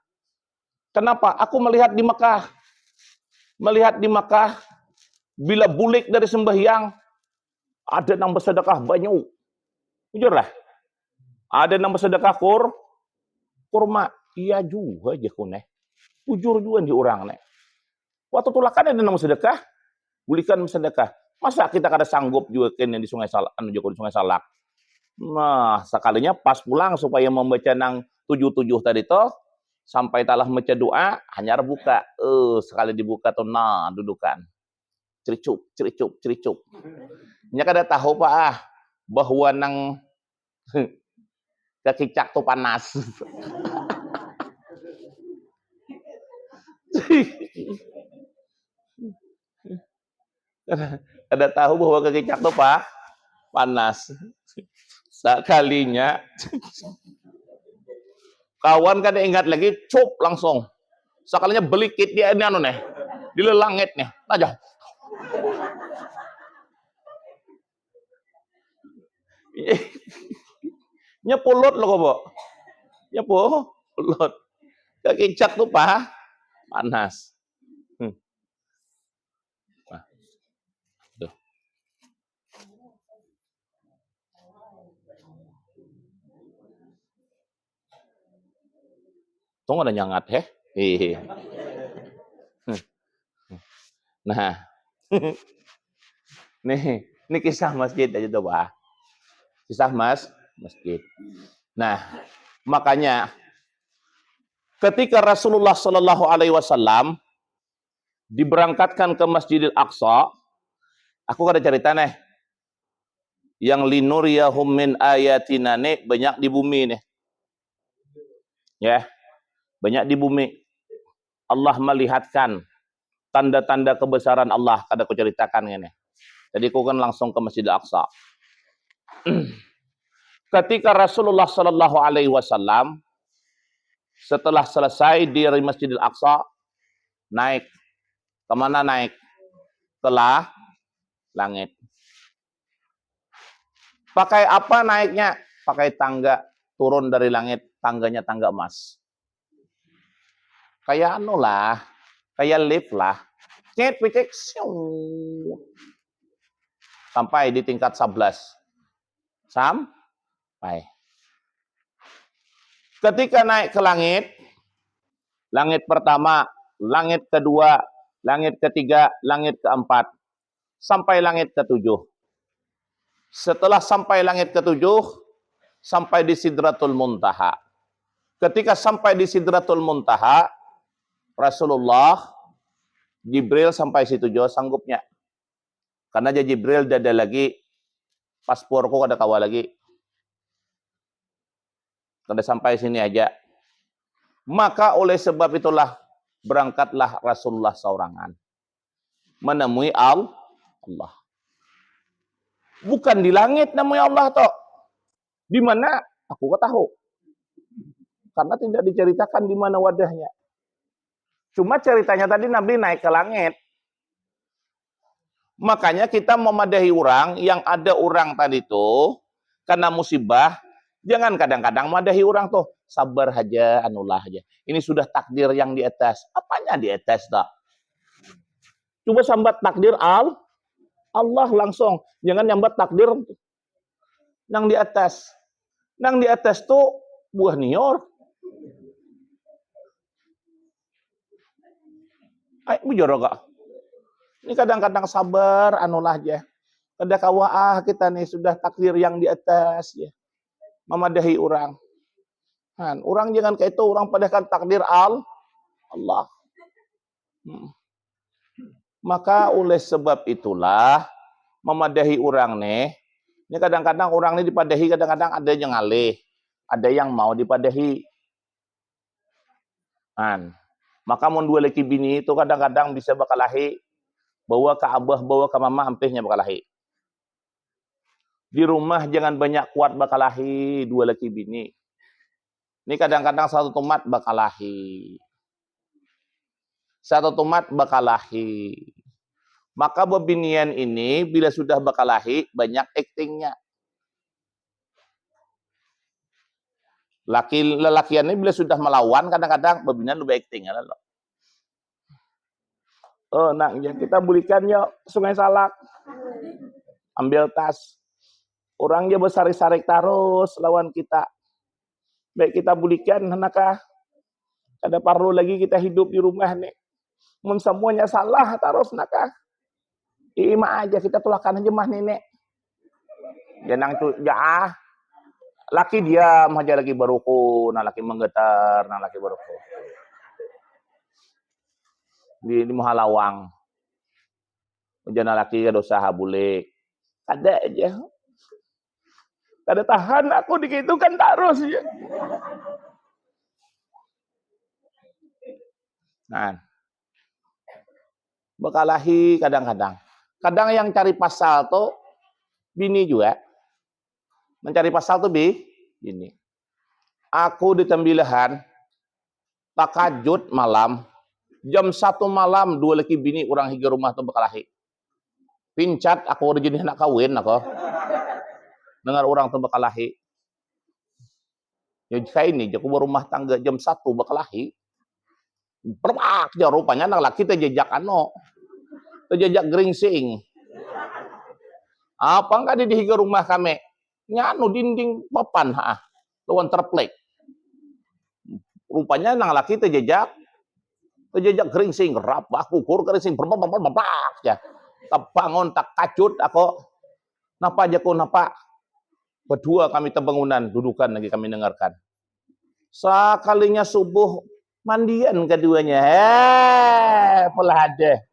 Kenapa? Aku melihat di Mekah. Melihat di Mekah, bila bulik dari sembahyang, ada yang bersedekah banyak. Jujur lah. Ada yang bersedekah kurma. Iya juga aja kuneh. Jujur juga di orang nih. Waktu tulakan ada nama sedekah, bulikan sedekah. Masa kita kada sanggup juga kan di Sungai Salak, di Sungai Salak. Nah, sekalinya pas pulang supaya membaca nang 77 tadi toh, sampai talah membaca doa, hanya buka. Sekali dibuka tuh nah dudukan. Cericup. Nya kada tahu Pak bahwa nang kekicak tuh panas. Ada tahu bahwa kekicak tuh Pak panas. Sekalinya kawan kada ingat lagi cup langsung. Sekalinya belikit dia ini anu nih. Dilelangit nih. Aja. Nya pulot loh kok, nya pulot. Kekicak tuh panas. Nah, tuh. Tuh ada nyangat heh. Nah, ini kisah masjid aja tuh Pak. Kisah masjid. Nah, makanya ketika Rasulullah Shallallahu Alaihi Wasallam diberangkatkan ke Masjidil Aqsa, aku ada cerita nih, yang linuriyahum min ayatina nih banyak di bumi nih, ya, banyak di bumi. Allah melihatkan tanda-tanda kebesaran Allah, kada aku ceritakan ini. Jadi aku kan langsung ke Masjidil Aqsa. Ketika Rasulullah Shallallahu Alaihi Wasallam setelah selesai di Masjidil Aqsa, naik kemana naik? Telah langit. Pakai apa naiknya? Pakai tangga, turun dari langit, tangganya tangga emas. Kayak anu lah, kayak lift lah. Cek, sampai di tingkat 11. Sampai. Ketika naik ke langit, langit pertama, langit kedua, langit ketiga, langit keempat, sampai langit ketujuh. Setelah sampai langit ketujuh, sampai di Sidratul Muntaha. Ketika sampai di Sidratul Muntaha, Rasulullah, Jibril sampai situ jauh sanggupnya. Karena aja Jibril ada lagi, pasporku ada kawal lagi. Kada sampai sini aja. Maka oleh sebab itulah, berangkatlah Rasulullah seorangan. Menemui Allah. Bukan di langit namanya Allah toh. Di mana? Aku gak tahu. Karena tidak diceritakan di mana wadahnya. Cuma ceritanya tadi Nabi naik ke langit. Makanya kita memadahi orang yang ada orang tadi tuh karena musibah, jangan kadang-kadang madahi orang tuh sabar aja, anulah aja. Ini sudah takdir yang di atas. Apanya di atas tak? Coba sambat takdir Allah langsung. Jangan nyambat takdir yang di atas. Yang di atas tuh buah nior. Ay, bujur gak? Ini kadang-kadang sabar, anulah aja. Kada kawah kita nih sudah takdir yang di atas ya. Memadahi orang. Kan, orang jangan kayak itu, orang padahkan takdir Allah. Maka oleh sebab itulah memadahi orang nih. Ini kadang-kadang orang ini dipadahi, kadang-kadang ada yang ngalih, ada yang mau dipadahi. Kan. Maka mun dua laki bini itu kadang-kadang bisa bakalahi, bawa ke abah, bawa ke mama, hampirnya bakalahi. Di rumah jangan banyak kuat bakalahi dua laki bini. Ini kadang-kadang satu tomat bakalahi. Satu tomat bakalahi. Maka bebinian ini bila sudah bakalahi banyak aktingnya. Lelakian ini bila sudah melawan kadang-kadang bebinian lebih aktingnya loh. Oh, nak ya kita belikan yuk Sungai Salak. Ambil tas. Orang dia bersarik-sarik terus lawan kita. Baik kita belikan nakah. Ada perlu lagi kita hidup di rumah nih. Mun semuanya salah terus nakah. Ima aja kita tulakan aja mah nenek. Janang tuh ya. Laki diam aja lagi baruku, nah laki menggetar, nah laki baruku. Di Muhalawang. Jangan laki dosa habule. Ada aja. Kada tahan aku dikitukan terus ya. Nah. Bekalahi kadang-kadang. Kadang yang cari pasal tuh bini juga. Mencari pasal tuh bini. Aku di Tembilahan takajud malam. Jam 1 malam dua laki bini orang higi rumah tuh bekalahi. Pincat aku udah jadi anak kawin aku. dengar orang tuh bakalahi. Ya saya ini jago rumah tangga jam 1 bakalahi. Perbak ya rupanya anak laki terjejak terjejak geringsing. Apa enggak di higa rumah kami? Nyanu dinding papan lawan terplek. Rupanya anak laki terjejak geringsing, rabah kukur geringsing, berbak ya. Tak bangun tak kacut aku. Napa jago napa? Berdua kami terbangunan, dudukan lagi kami dengarkan. Sekalinya subuh mandian keduanya. Pola ada.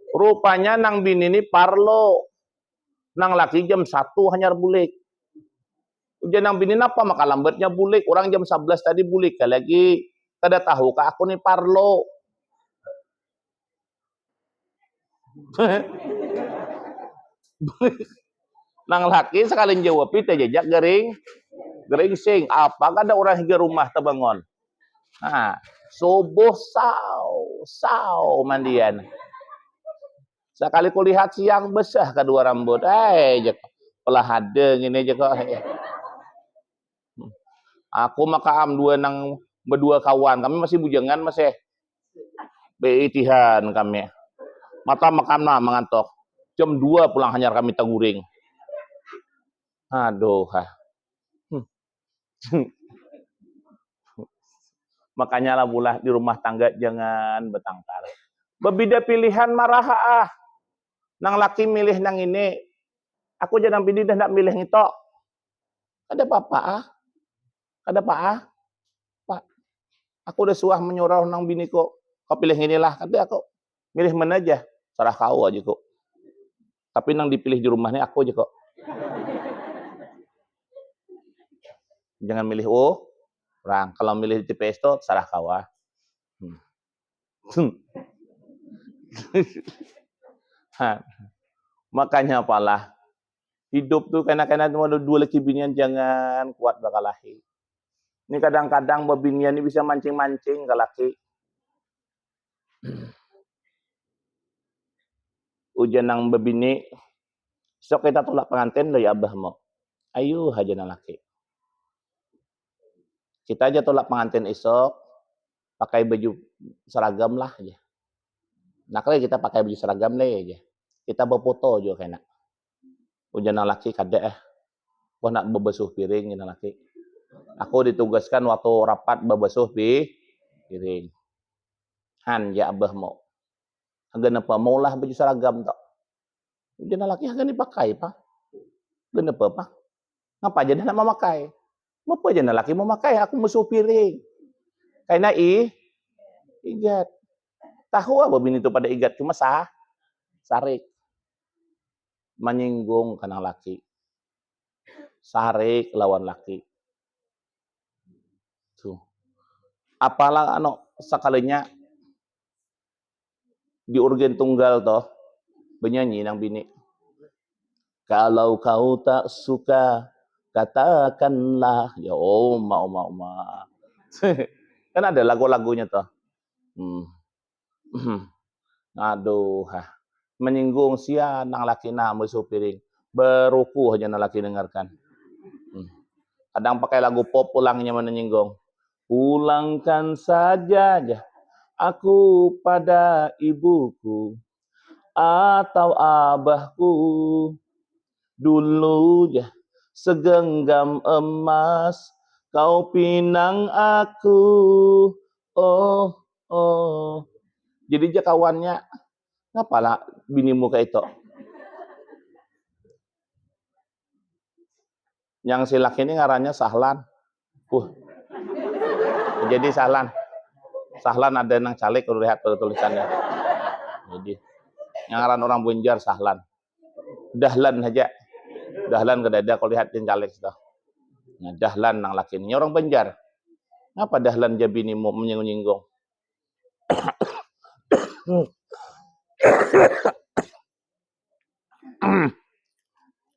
Rupanya nang bini ini parlo. Nang laki jam 1 hanyar bulik. Ujian nang bini apa maka lambatnya bulik. Orang jam 11 tadi bulik. Lagi kada tahu kak aku nih parlo. Nang laki sekali jawab itu jejak geringsing. Apa kada orang higa rumah terbangun. Subuh saw mandian. Sekali kulihat siang besar kedua rambut. Pelah ada gini aja kok. Aku makaam berdua kawan. Kami masih bujangan masih beitihan kami. Mata makam mengantok. Jam 2 pulang hanyar kami teguring. Aduh. Makanya lah bulah di rumah tangga jangan bertengkar. Berbeda pilihan marah Nang laki milih nang ini. Aku jangan pilih dah nak milih itu. Ada apa Ada Pak. Aku udah suah menyuruh nang biniku. Kau pilih inilah. Kata aku. Milih mana aja. Serah kau aja kok. Tapi nang dipilih di rumahnya aku aja kok. Jangan milih orang. Kalau milih di TPS itu serah kau. Makanya apalah. Hidup tuh kena-kena dua laki binian jangan kuat bakal lahir. Ini kadang-kadang bebinian ini bisa mancing-mancing ke laki. Ujian nang bebini, sok kita tolak pengantin dari abah mau. Ayo aja nang laki. Kita aja tolak pengantin esok, pakai baju seragam lah aja. Nah kalau kita pakai baju seragam deh aja. Kita berfoto juga kena. Ujian nang laki kada Wah nak bebesuh piring nang laki. Aku ditugaskan waktu rapat bebesuh piring. Ya abah mau. Hagan apa maulah baju seragam tak. Ujian nang laki hagan dipakai pak. Hagan apa pak? Ngapa aja nak memakai? Apa aja nang laki mau makai? Aku besuh piring. Karena igat. Tahu apa bini itu pada igat cuma sarik. Menyinggung kanang laki. Sarik lawan laki. Tuh. Apalah sekalinya di urgen tunggal toh bernyanyi nang bini. Kalau kau tak suka katakanlah. Ya oma. Kan ada lagu-lagunya toh. Aduh. Menyinggung sia nang laki musuh piring. Berukuh aja nang laki dengarkan. Kadang pakai lagu pop pulangnya menyinggung. Pulangkan saja aku pada ibuku atau abahku dulu segenggam emas kau pinang aku. Jadi kawannya ngapalah binimu kayak itu. Yang si laki ini ngarannya Sahlan. Jadi Sahlan ada nang caleg udah lihat tulisannya. Jadi yang ngaran orang Bunjar Sahlan. Dahlan aja. Dahlan kedada kalau lihat yang caleg sudah. Nah, Dahlan nang laki ini orang Banjar. Ngapa Dahlan jadi bini mau menyinggung?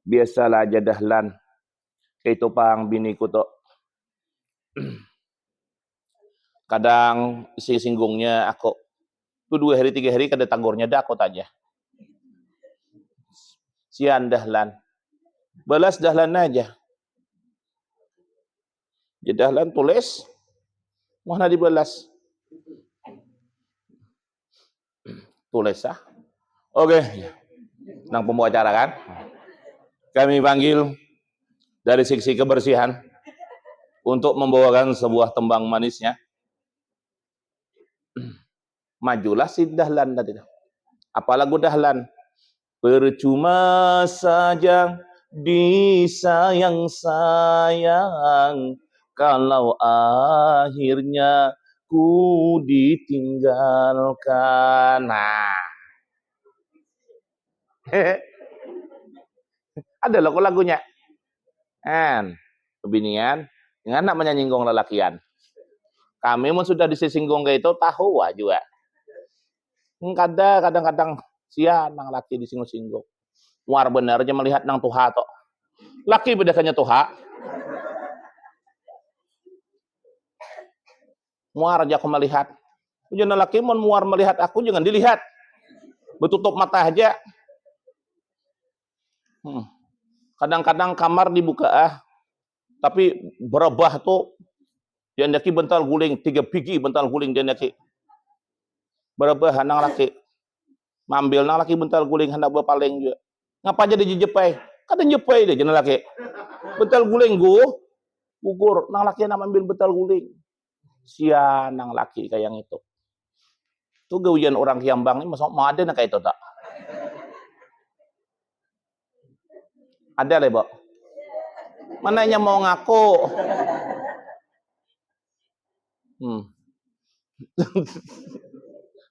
Biasalah aja Dahlan. Itu pang biniku tuh. Kadang singgungnya aku Tu 2 hari 3 hari kada tagurnya dah aku tanya. Sian dahlan. Balas dahlan aja. Ya dahlan tulis. Mana dibalas? Tulis ah. Oke. Nang pembawa acara kan? Kami panggil dari seksi kebersihan untuk membawakan sebuah tembang manisnya. Majulah si dahlan tadi. Apa lagu dahlan? Percuma saja disayang-sayang kalau akhirnya ku ditinggalkan. Nah. Ada loh lagunya. Kan, kebinian, dengan nak menyinggung lelakian. Kami pun sudah disinggung kayak itu tahu juga. Kadang-kadang sian nang laki disinggung-singgung. War bener aja melihat nang tuha to. Laki bedakanya tuha. Muar aja aku melihat. Jangan laki mau muar melihat aku jangan dilihat. Betutup mata aja. Kadang-kadang kamar dibuka tapi berubah tuh dia ndaki bental guling 3 biji bental guling dia ndaki. Berubah nang laki. Mambil nang laki bental guling hendak berpaling juga. Ngapa jadi dijepai? Kada njepai dia jeneng laki. Bental guling gugur nang laki nak ambil bental guling. Sian nang laki kayak yang itu. Tuh gawian orang Kiambang ini mau ada nak kayak itu tak? Ada lah, Bo. Mananya mau ngaku?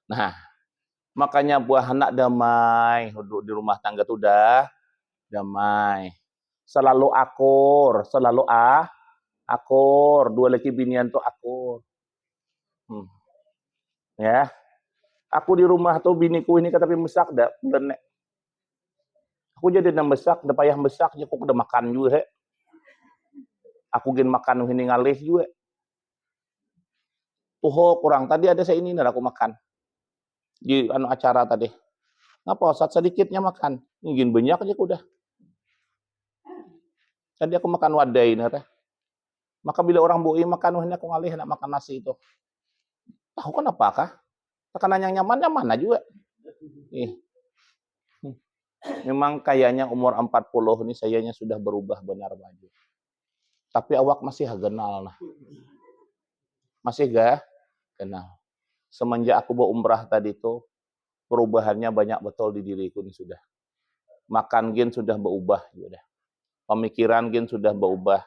Nah, makanya buah anak damai, di rumah tangga tuh dah damai. Selalu akur, akur. 2 laki binian tuh akur. Ya. Aku di rumah tuh biniku ini kata mesak dah, bener. Aku jadi nang besak, dah payah besak, aku udah makan juga. Aku gin makan ini ngalih juga. Tuh kurang tadi ada saya ini aku makan. Di acara tadi. Ngapa saat sedikitnya makan. Ingin banyak aja aku udah. Tadi aku makan wadai nara. Maka bila orang bui makan ini aku ngalih nak makan nasi itu. Tahu kan apakah? Tekanan yang nyaman juga. Memang kayaknya umur 40 ini sayanya sudah berubah benar maju. Tapi awak masih kenal nah. Masih gak kenal. Semenjak aku berumrah tadi tuh perubahannya banyak betul di diriku ini sudah. Makan gen sudah berubah sudah. Pemikiran gen sudah berubah.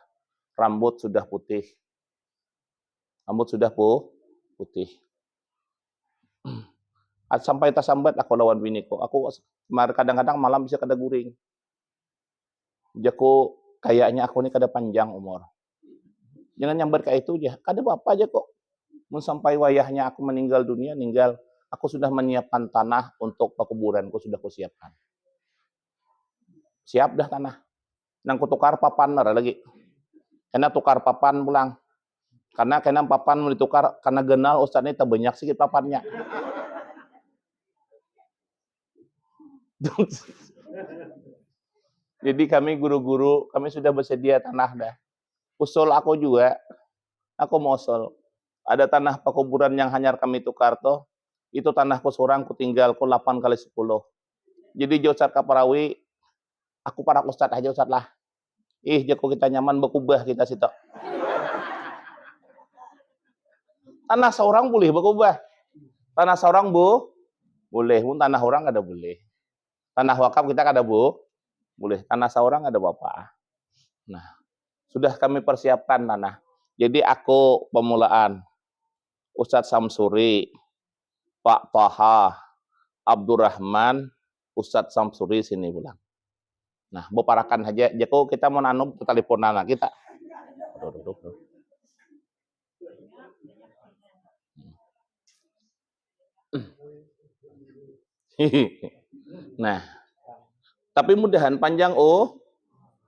Rambut sudah putih. Rambut sudah putih. Sampai tasambat aku lawan biniku. Aku kadang-kadang malam bisa kada guring. Jaku kayaknya aku ini kada panjang umur. Jangan nyambat kayak itu aja. Kada apa aja kok. Mun sampai wayahnya aku meninggal dunia, aku sudah menyiapkan tanah untuk pekuburanku sudah kusiapkan. Siap dah tanah. Nang kutukar papan lagi. Kena tukar papan pulang. Karena papan mau ditukar karena genal ustaz ini banyak sedikit papannya. Jadi kami guru-guru, kami sudah bersedia tanah dah. Usul aku juga, aku mau usul. Ada tanah pekuburan yang hanyar kami tukar toh, itu tanahku seorang ku tinggal ku 8 kali 10. Jadi Ustaz Kaparawi, aku para ustaz aja ustaz lah. Jago kita nyaman berkubah kita situ. Tanah seorang boleh berkubah. Tanah seorang boleh, pun tanah orang ada boleh. Tanah wakaf kita kada boleh. Tanah seorang ada apa? Nah, sudah kami persiapkan tanah. Jadi aku pemulaan Ustadz Samsuri, Pak Taha, Abdurrahman, Ustadz Samsuri sini pulang. Nah, boparakan aja. Jeko kita mau nanuk teleponan kita. Nah, tapi mudahan panjang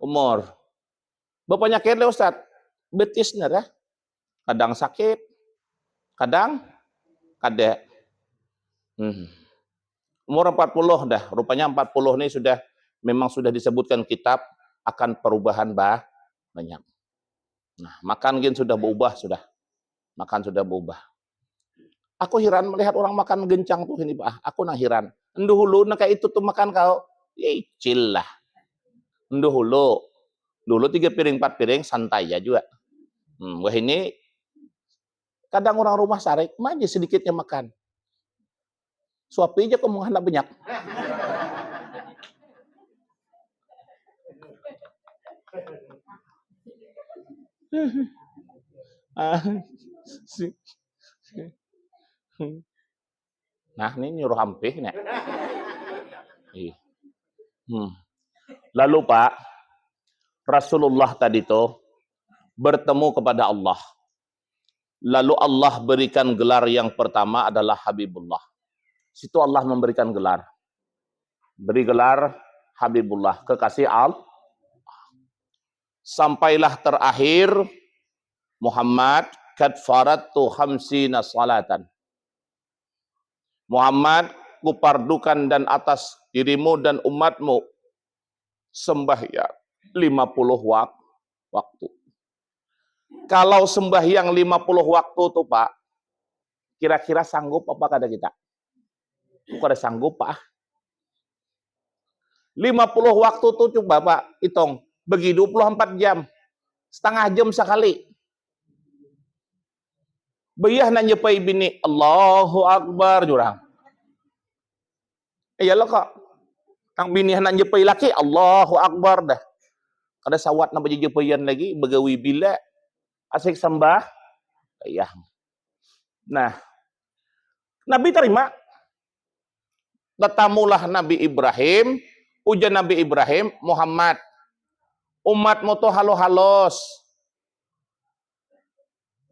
umur. Bapaknya kele Ustadz, betis nara. Kadang sakit, kadang kada. Hmm. Umur 40 dah. Rupanya 40 ini memang sudah disebutkan kitab akan perubahan banyak. Nah, makan gin sudah berubah sudah. Makan sudah berubah. Aku heran melihat orang makan gencang tuh ini, Pak. Aku nang heran. Dulu nak kayak itu tuh makan kau. Chill lah. Dulu 3 piring 4 piring santai ya juga. Wah ini kadang orang rumah sarik, aja sedikitnya makan. Suapi aja kok mau anak banyak. Nah, ini nyuruh hampir nih. Lalu Pak, Rasulullah tadi tuh bertemu kepada Allah. Lalu Allah berikan gelar yang pertama adalah Habibullah. Situ Allah memberikan gelar. Beri gelar Habibullah, kekasih Allah. Sampailah terakhir Muhammad kad faratu khamsina salatan. Muhammad, kupardukan dan atas dirimu dan umatmu sembahyang 50 waktu. Kalau sembahyang 50 waktu tuh Pak, kira-kira sanggup apa kata kita? Bukan sanggup Pak. 50 waktu tuh coba Pak, hitung. Bagi 24 jam. Setengah jam sekali. Bayah nanya pai bini, Allahu Akbar jurang. Ya lo kok. Kang bini nanya pai laki, Allahu Akbar dah. Kada sawat na baji jepayan lagi, begawi bila asik sembah. Ya. Nah, Nabi terima. Tetamulah Nabi Ibrahim, ujian Nabi Ibrahim, Muhammad. Umatmu tuh halos.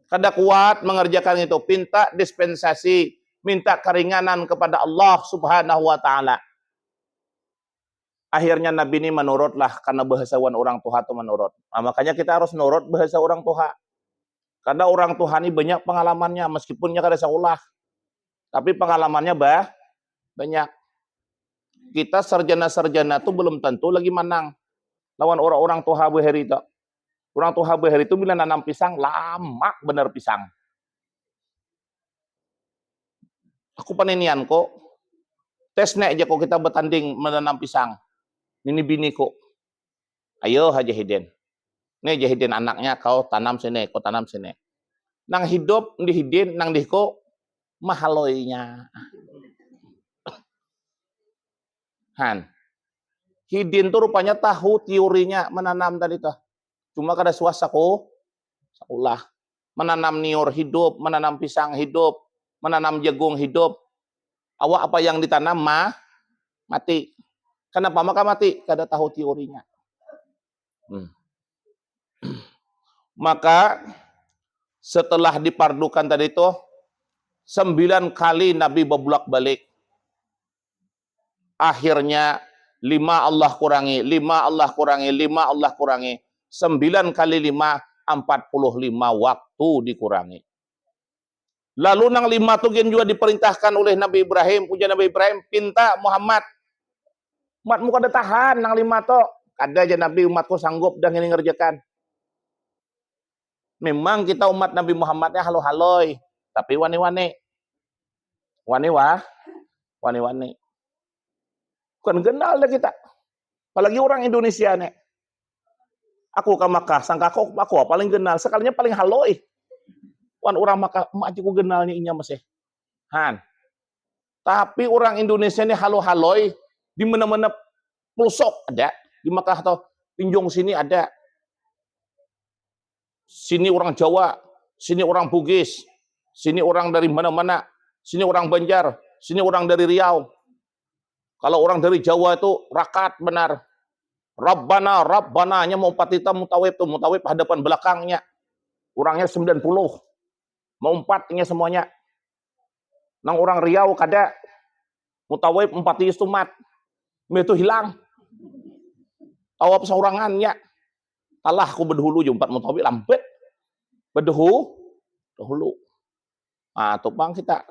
Kada kuat mengerjakan itu, minta dispensasi, minta keringanan kepada Allah Subhanahu wa taala. Akhirnya Nabi ini menurutlah karena bahasawan orang tua itu menurut. Nah, makanya kita harus nurut bahasa orang tua. Karena orang tua ini banyak pengalamannya meskipunnya kada saulah. Tapi pengalamannya banyak. Kita sarjana-sarjana itu belum tentu lagi menang lawan orang-orang tua beheri itu. Orang tua beheri itu bila nanam pisang lama benar pisang. Aku paninian kok. Tes nek aja kok kita bertanding menanam pisang. Ini bini kok. Ayo Haji Hidin. Nih Jahidin anaknya kau tanam sini, kau tanam sini. Nang hidup di Hidin, nang diko mahaloinya. Han. Hidin tuh rupanya tahu teorinya menanam tadi tuh. Cuma kada suasaku sekolah. Menanam niur hidup, menanam pisang hidup, menanam jagung hidup. Awak apa yang ditanam mati. Kenapa maka mati? Kada tahu teorinya. Maka setelah dipardukan tadi itu 9 kali Nabi bebolak-balik. Akhirnya 5 Allah kurangi, 5 Allah kurangi, 5 Allah kurangi. 9 kali 5, 45 waktu dikurangi. Lalu nang 5 tu juga diperintahkan oleh Nabi Ibrahim, puja Nabi Ibrahim, pinta Muhammad. Umatmu kada tahan nang 5 tu. Ada aja Nabi umatku sanggup dan ini ngerjakan. Memang kita umat Nabi Muhammadnya halo-haloi, tapi wani-wani. Wani-wani. Bukan kenal dah kita. Apalagi orang Indonesia nih. Aku ke Makkah, sangka aku paling kenal. Sekalinya paling haloi. Wan orang Makkah, mak aku kenalnya inya masih. Han. Tapi orang Indonesia ini halo-haloi. Di mana-mana pelosok ada. Di Makkah atau Pinjong sini ada. Sini orang Jawa. Sini orang Bugis. Sini orang dari mana-mana. Sini orang Banjar. Sini orang dari Riau. Kalau orang dari Jawa itu rakat benar. Rabbana-nya mau patita mutawib tuh. Mutawib hadapan belakangnya. Orangnya 90. Mau 4-nya semuanya. Nang orang Riau kada. Mutawib 4 istumat. Itu hilang. Tawab saurangannya. Talah aku berdahulu jumpat mutawib lambat. Berdahulu. Nah, tupang kita.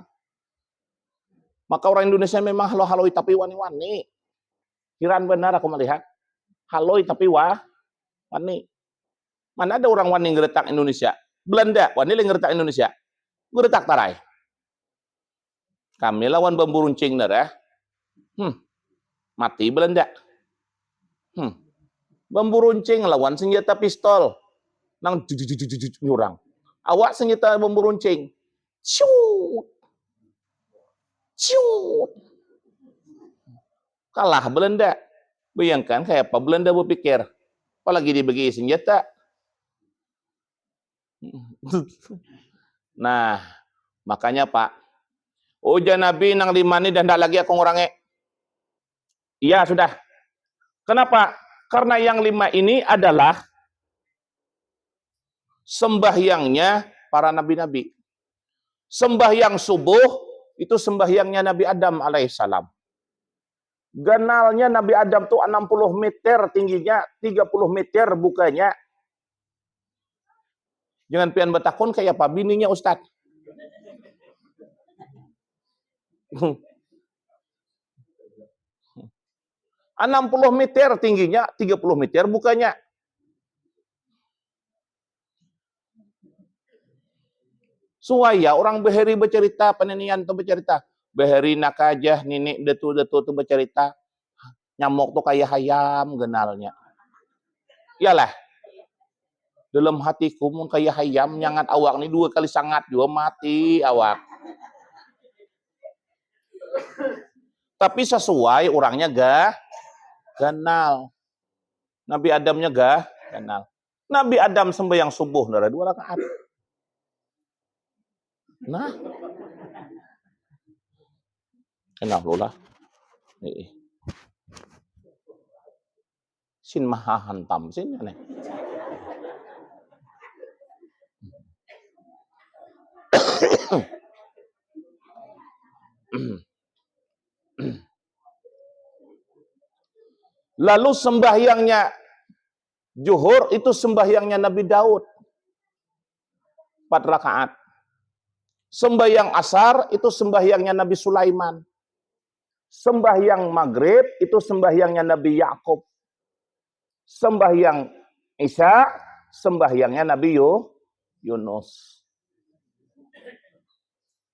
Maka orang Indonesia memang halo-haloi tapi wani-wani. Kiraan benar aku melihat. Haloi tapi wani. Mana ada orang wani ngeretak Indonesia? Belanda, wani ngeretak Indonesia. Ngeretak tarai. Kami lawan bambu runcing ya. Mati Belanda. Bambu runcing lawan senjata pistol. Nang nyurang. Awak senjata bambu runcing. Ciut. Ciut. Kalah Belanda. Bayangkan kayak apa Belanda berpikir. Apalagi dibagi senjata. Nah, makanya Pak. Uja Nabi nang 5 ini dan tidak lagi aku ngurangi. Iya sudah. Kenapa? Karena yang 5 ini adalah sembahyangnya para nabi-nabi. Sembahyang subuh itu sembahyangnya Nabi Adam alaihissalam. Ganalnya Nabi Adam tuh 60 meter tingginya, 30 meter bukanya. Jangan pian betakun kayak apa bininya Ustaz. 60 meter tingginya, 30 meter bukanya. Suaya orang Beheri bercerita, penenian tuh bercerita. Beheri nakajah, nini detu-detu tuh bercerita. Nyamuk tuh kayak hayam genalnya. Iyalah. Dalam hatiku mun kayak hayam nyangat awak nih 2 kali sangat juga mati awak. Tapi sesuai orangnya ganal. Nabi Adamnya ganal. Nabi Adam sembahyang subuh 2 rakaat. Nah. Enak loh lah. Sin maha hantam sin aneh. Lalu sembahyangnya Zuhur itu sembahyangnya Nabi Daud 4 rakaat. Sembahyang Asar itu sembahyangnya Nabi Sulaiman. Sembahyang Maghrib itu sembahyangnya Nabi Yakub. Sembahyang Isya sembahyangnya Nabi Yunus.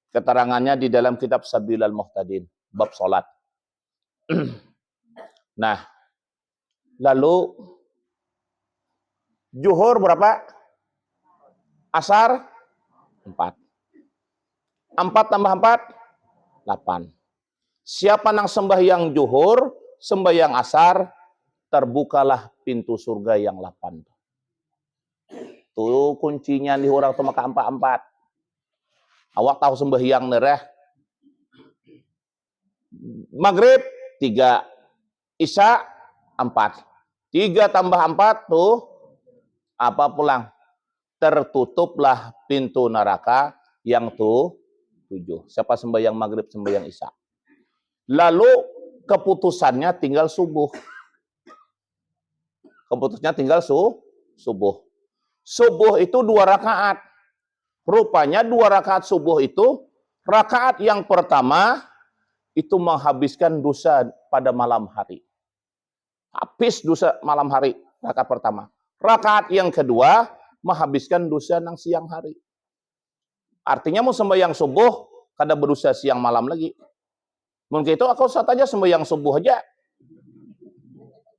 Keterangannya di dalam kitab Sabilal Muhtadin bab salat. Nah, lalu Zuhur berapa? Asar 4. 4 tambah 4 8. Siapa nang sembahyang Zuhur, sembahyang Asar, terbukalah pintu surga yang 8. Tuh kuncinya di orang tuh maka 4. Awak tahu sembahyang nereh. Maghrib 3, Isya 4. 3 tambah 4 tuh apa pulang? Tertutuplah pintu neraka yang tuh 7. Siapa sembahyang Maghrib, sembahyang Isya. Lalu keputusannya tinggal subuh. Keputusannya tinggal subuh. Subuh itu 2 rakaat. Rupanya 2 rakaat subuh itu, rakaat yang pertama itu menghabiskan dosa pada malam hari. Habis dosa malam hari, rakaat pertama. Rakaat yang kedua menghabiskan dosa nang siang hari. Artinya mau sembahyang subuh, kada berdosa siang malam lagi. Mungkin itu aku saat aja sembahyang subuh aja.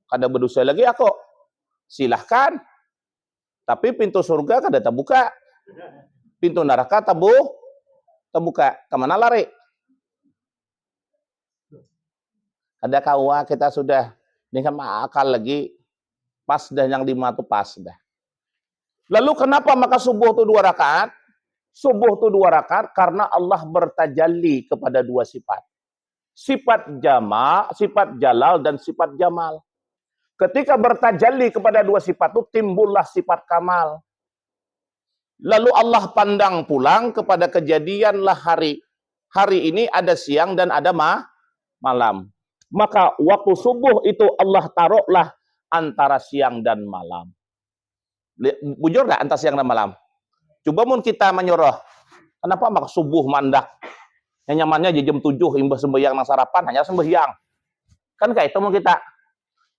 Kada berdosa lagi aku. Silahkan. Tapi pintu surga kada terbuka. Pintu neraka terbuka. Kemana lari? Ada kawa kita sudah dengan akal lagi. Pas dah yang 5 tuh pas dah. Lalu kenapa maka subuh itu 2 rakaat? Subuh itu 2 rakaat karena Allah bertajalli kepada 2 sifat. Sifat jalal dan sifat jamal. Ketika bertajalli kepada 2 sifat itu timbullah sifat kamal. Lalu Allah pandang pulang kepada kejadianlah hari. Hari ini ada siang dan ada malam. Maka waktu subuh itu Allah taruhlah antara siang dan malam. Bujur gak antara siang dan malam? Coba mun kita menyuruh. Kenapa maka subuh mandak? Yang nyamannya di jam 7 imbah sembahyang nang sarapan hanya sembahyang. Kan kayak itu mau kita.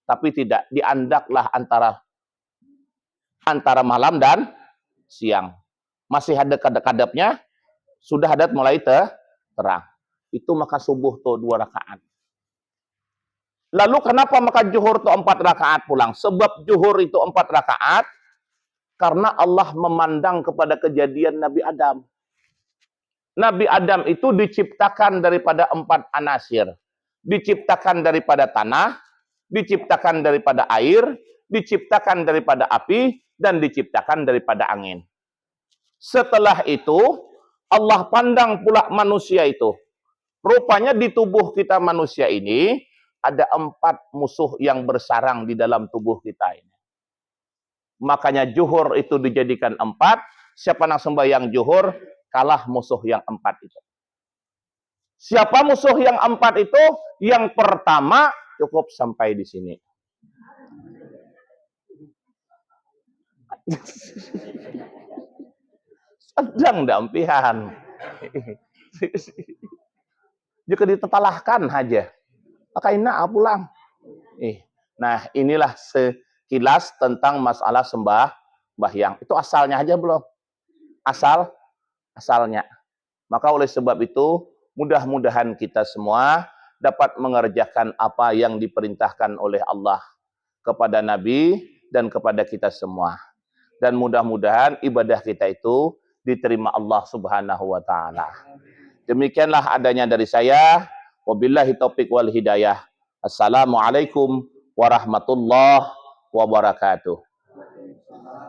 Tapi tidak, diandaklah antara malam dan siang. Masih ada kadap-kadapnya, sudah ada mulai terang. Itu maka subuh tuh 2 rakaat. Lalu kenapa maka zuhur itu 4 rakaat pulang? Sebab zuhur itu 4 rakaat karena Allah memandang kepada kejadian Nabi Adam. Nabi Adam itu diciptakan daripada 4 anasir. Diciptakan daripada tanah, diciptakan daripada air, diciptakan daripada api, dan diciptakan daripada angin. Setelah itu, Allah pandang pula manusia itu. Rupanya di tubuh kita manusia ini, ada 4 musuh yang bersarang di dalam tubuh kita ini. Makanya zuhur itu dijadikan 4. Siapa yang sembahyang zuhur, kalah musuh yang 4 itu. Siapa musuh yang 4 itu? Yang pertama, cukup sampai di sini. Sedang dampihan. Jika ditetalahkan aja. Maka pulang. Nah, inilah sekilas tentang masalah sembahyang. Itu asalnya aja belum? Asalnya. Maka oleh sebab itu, mudah-mudahan kita semua dapat mengerjakan apa yang diperintahkan oleh Allah kepada Nabi dan kepada kita semua. Dan mudah-mudahan ibadah kita itu diterima Allah Subhanahu wa taala. Demikianlah adanya dari saya. Wabillahi taufiq wal hidayah. Assalamualaikum warahmatullahi wabarakatuh.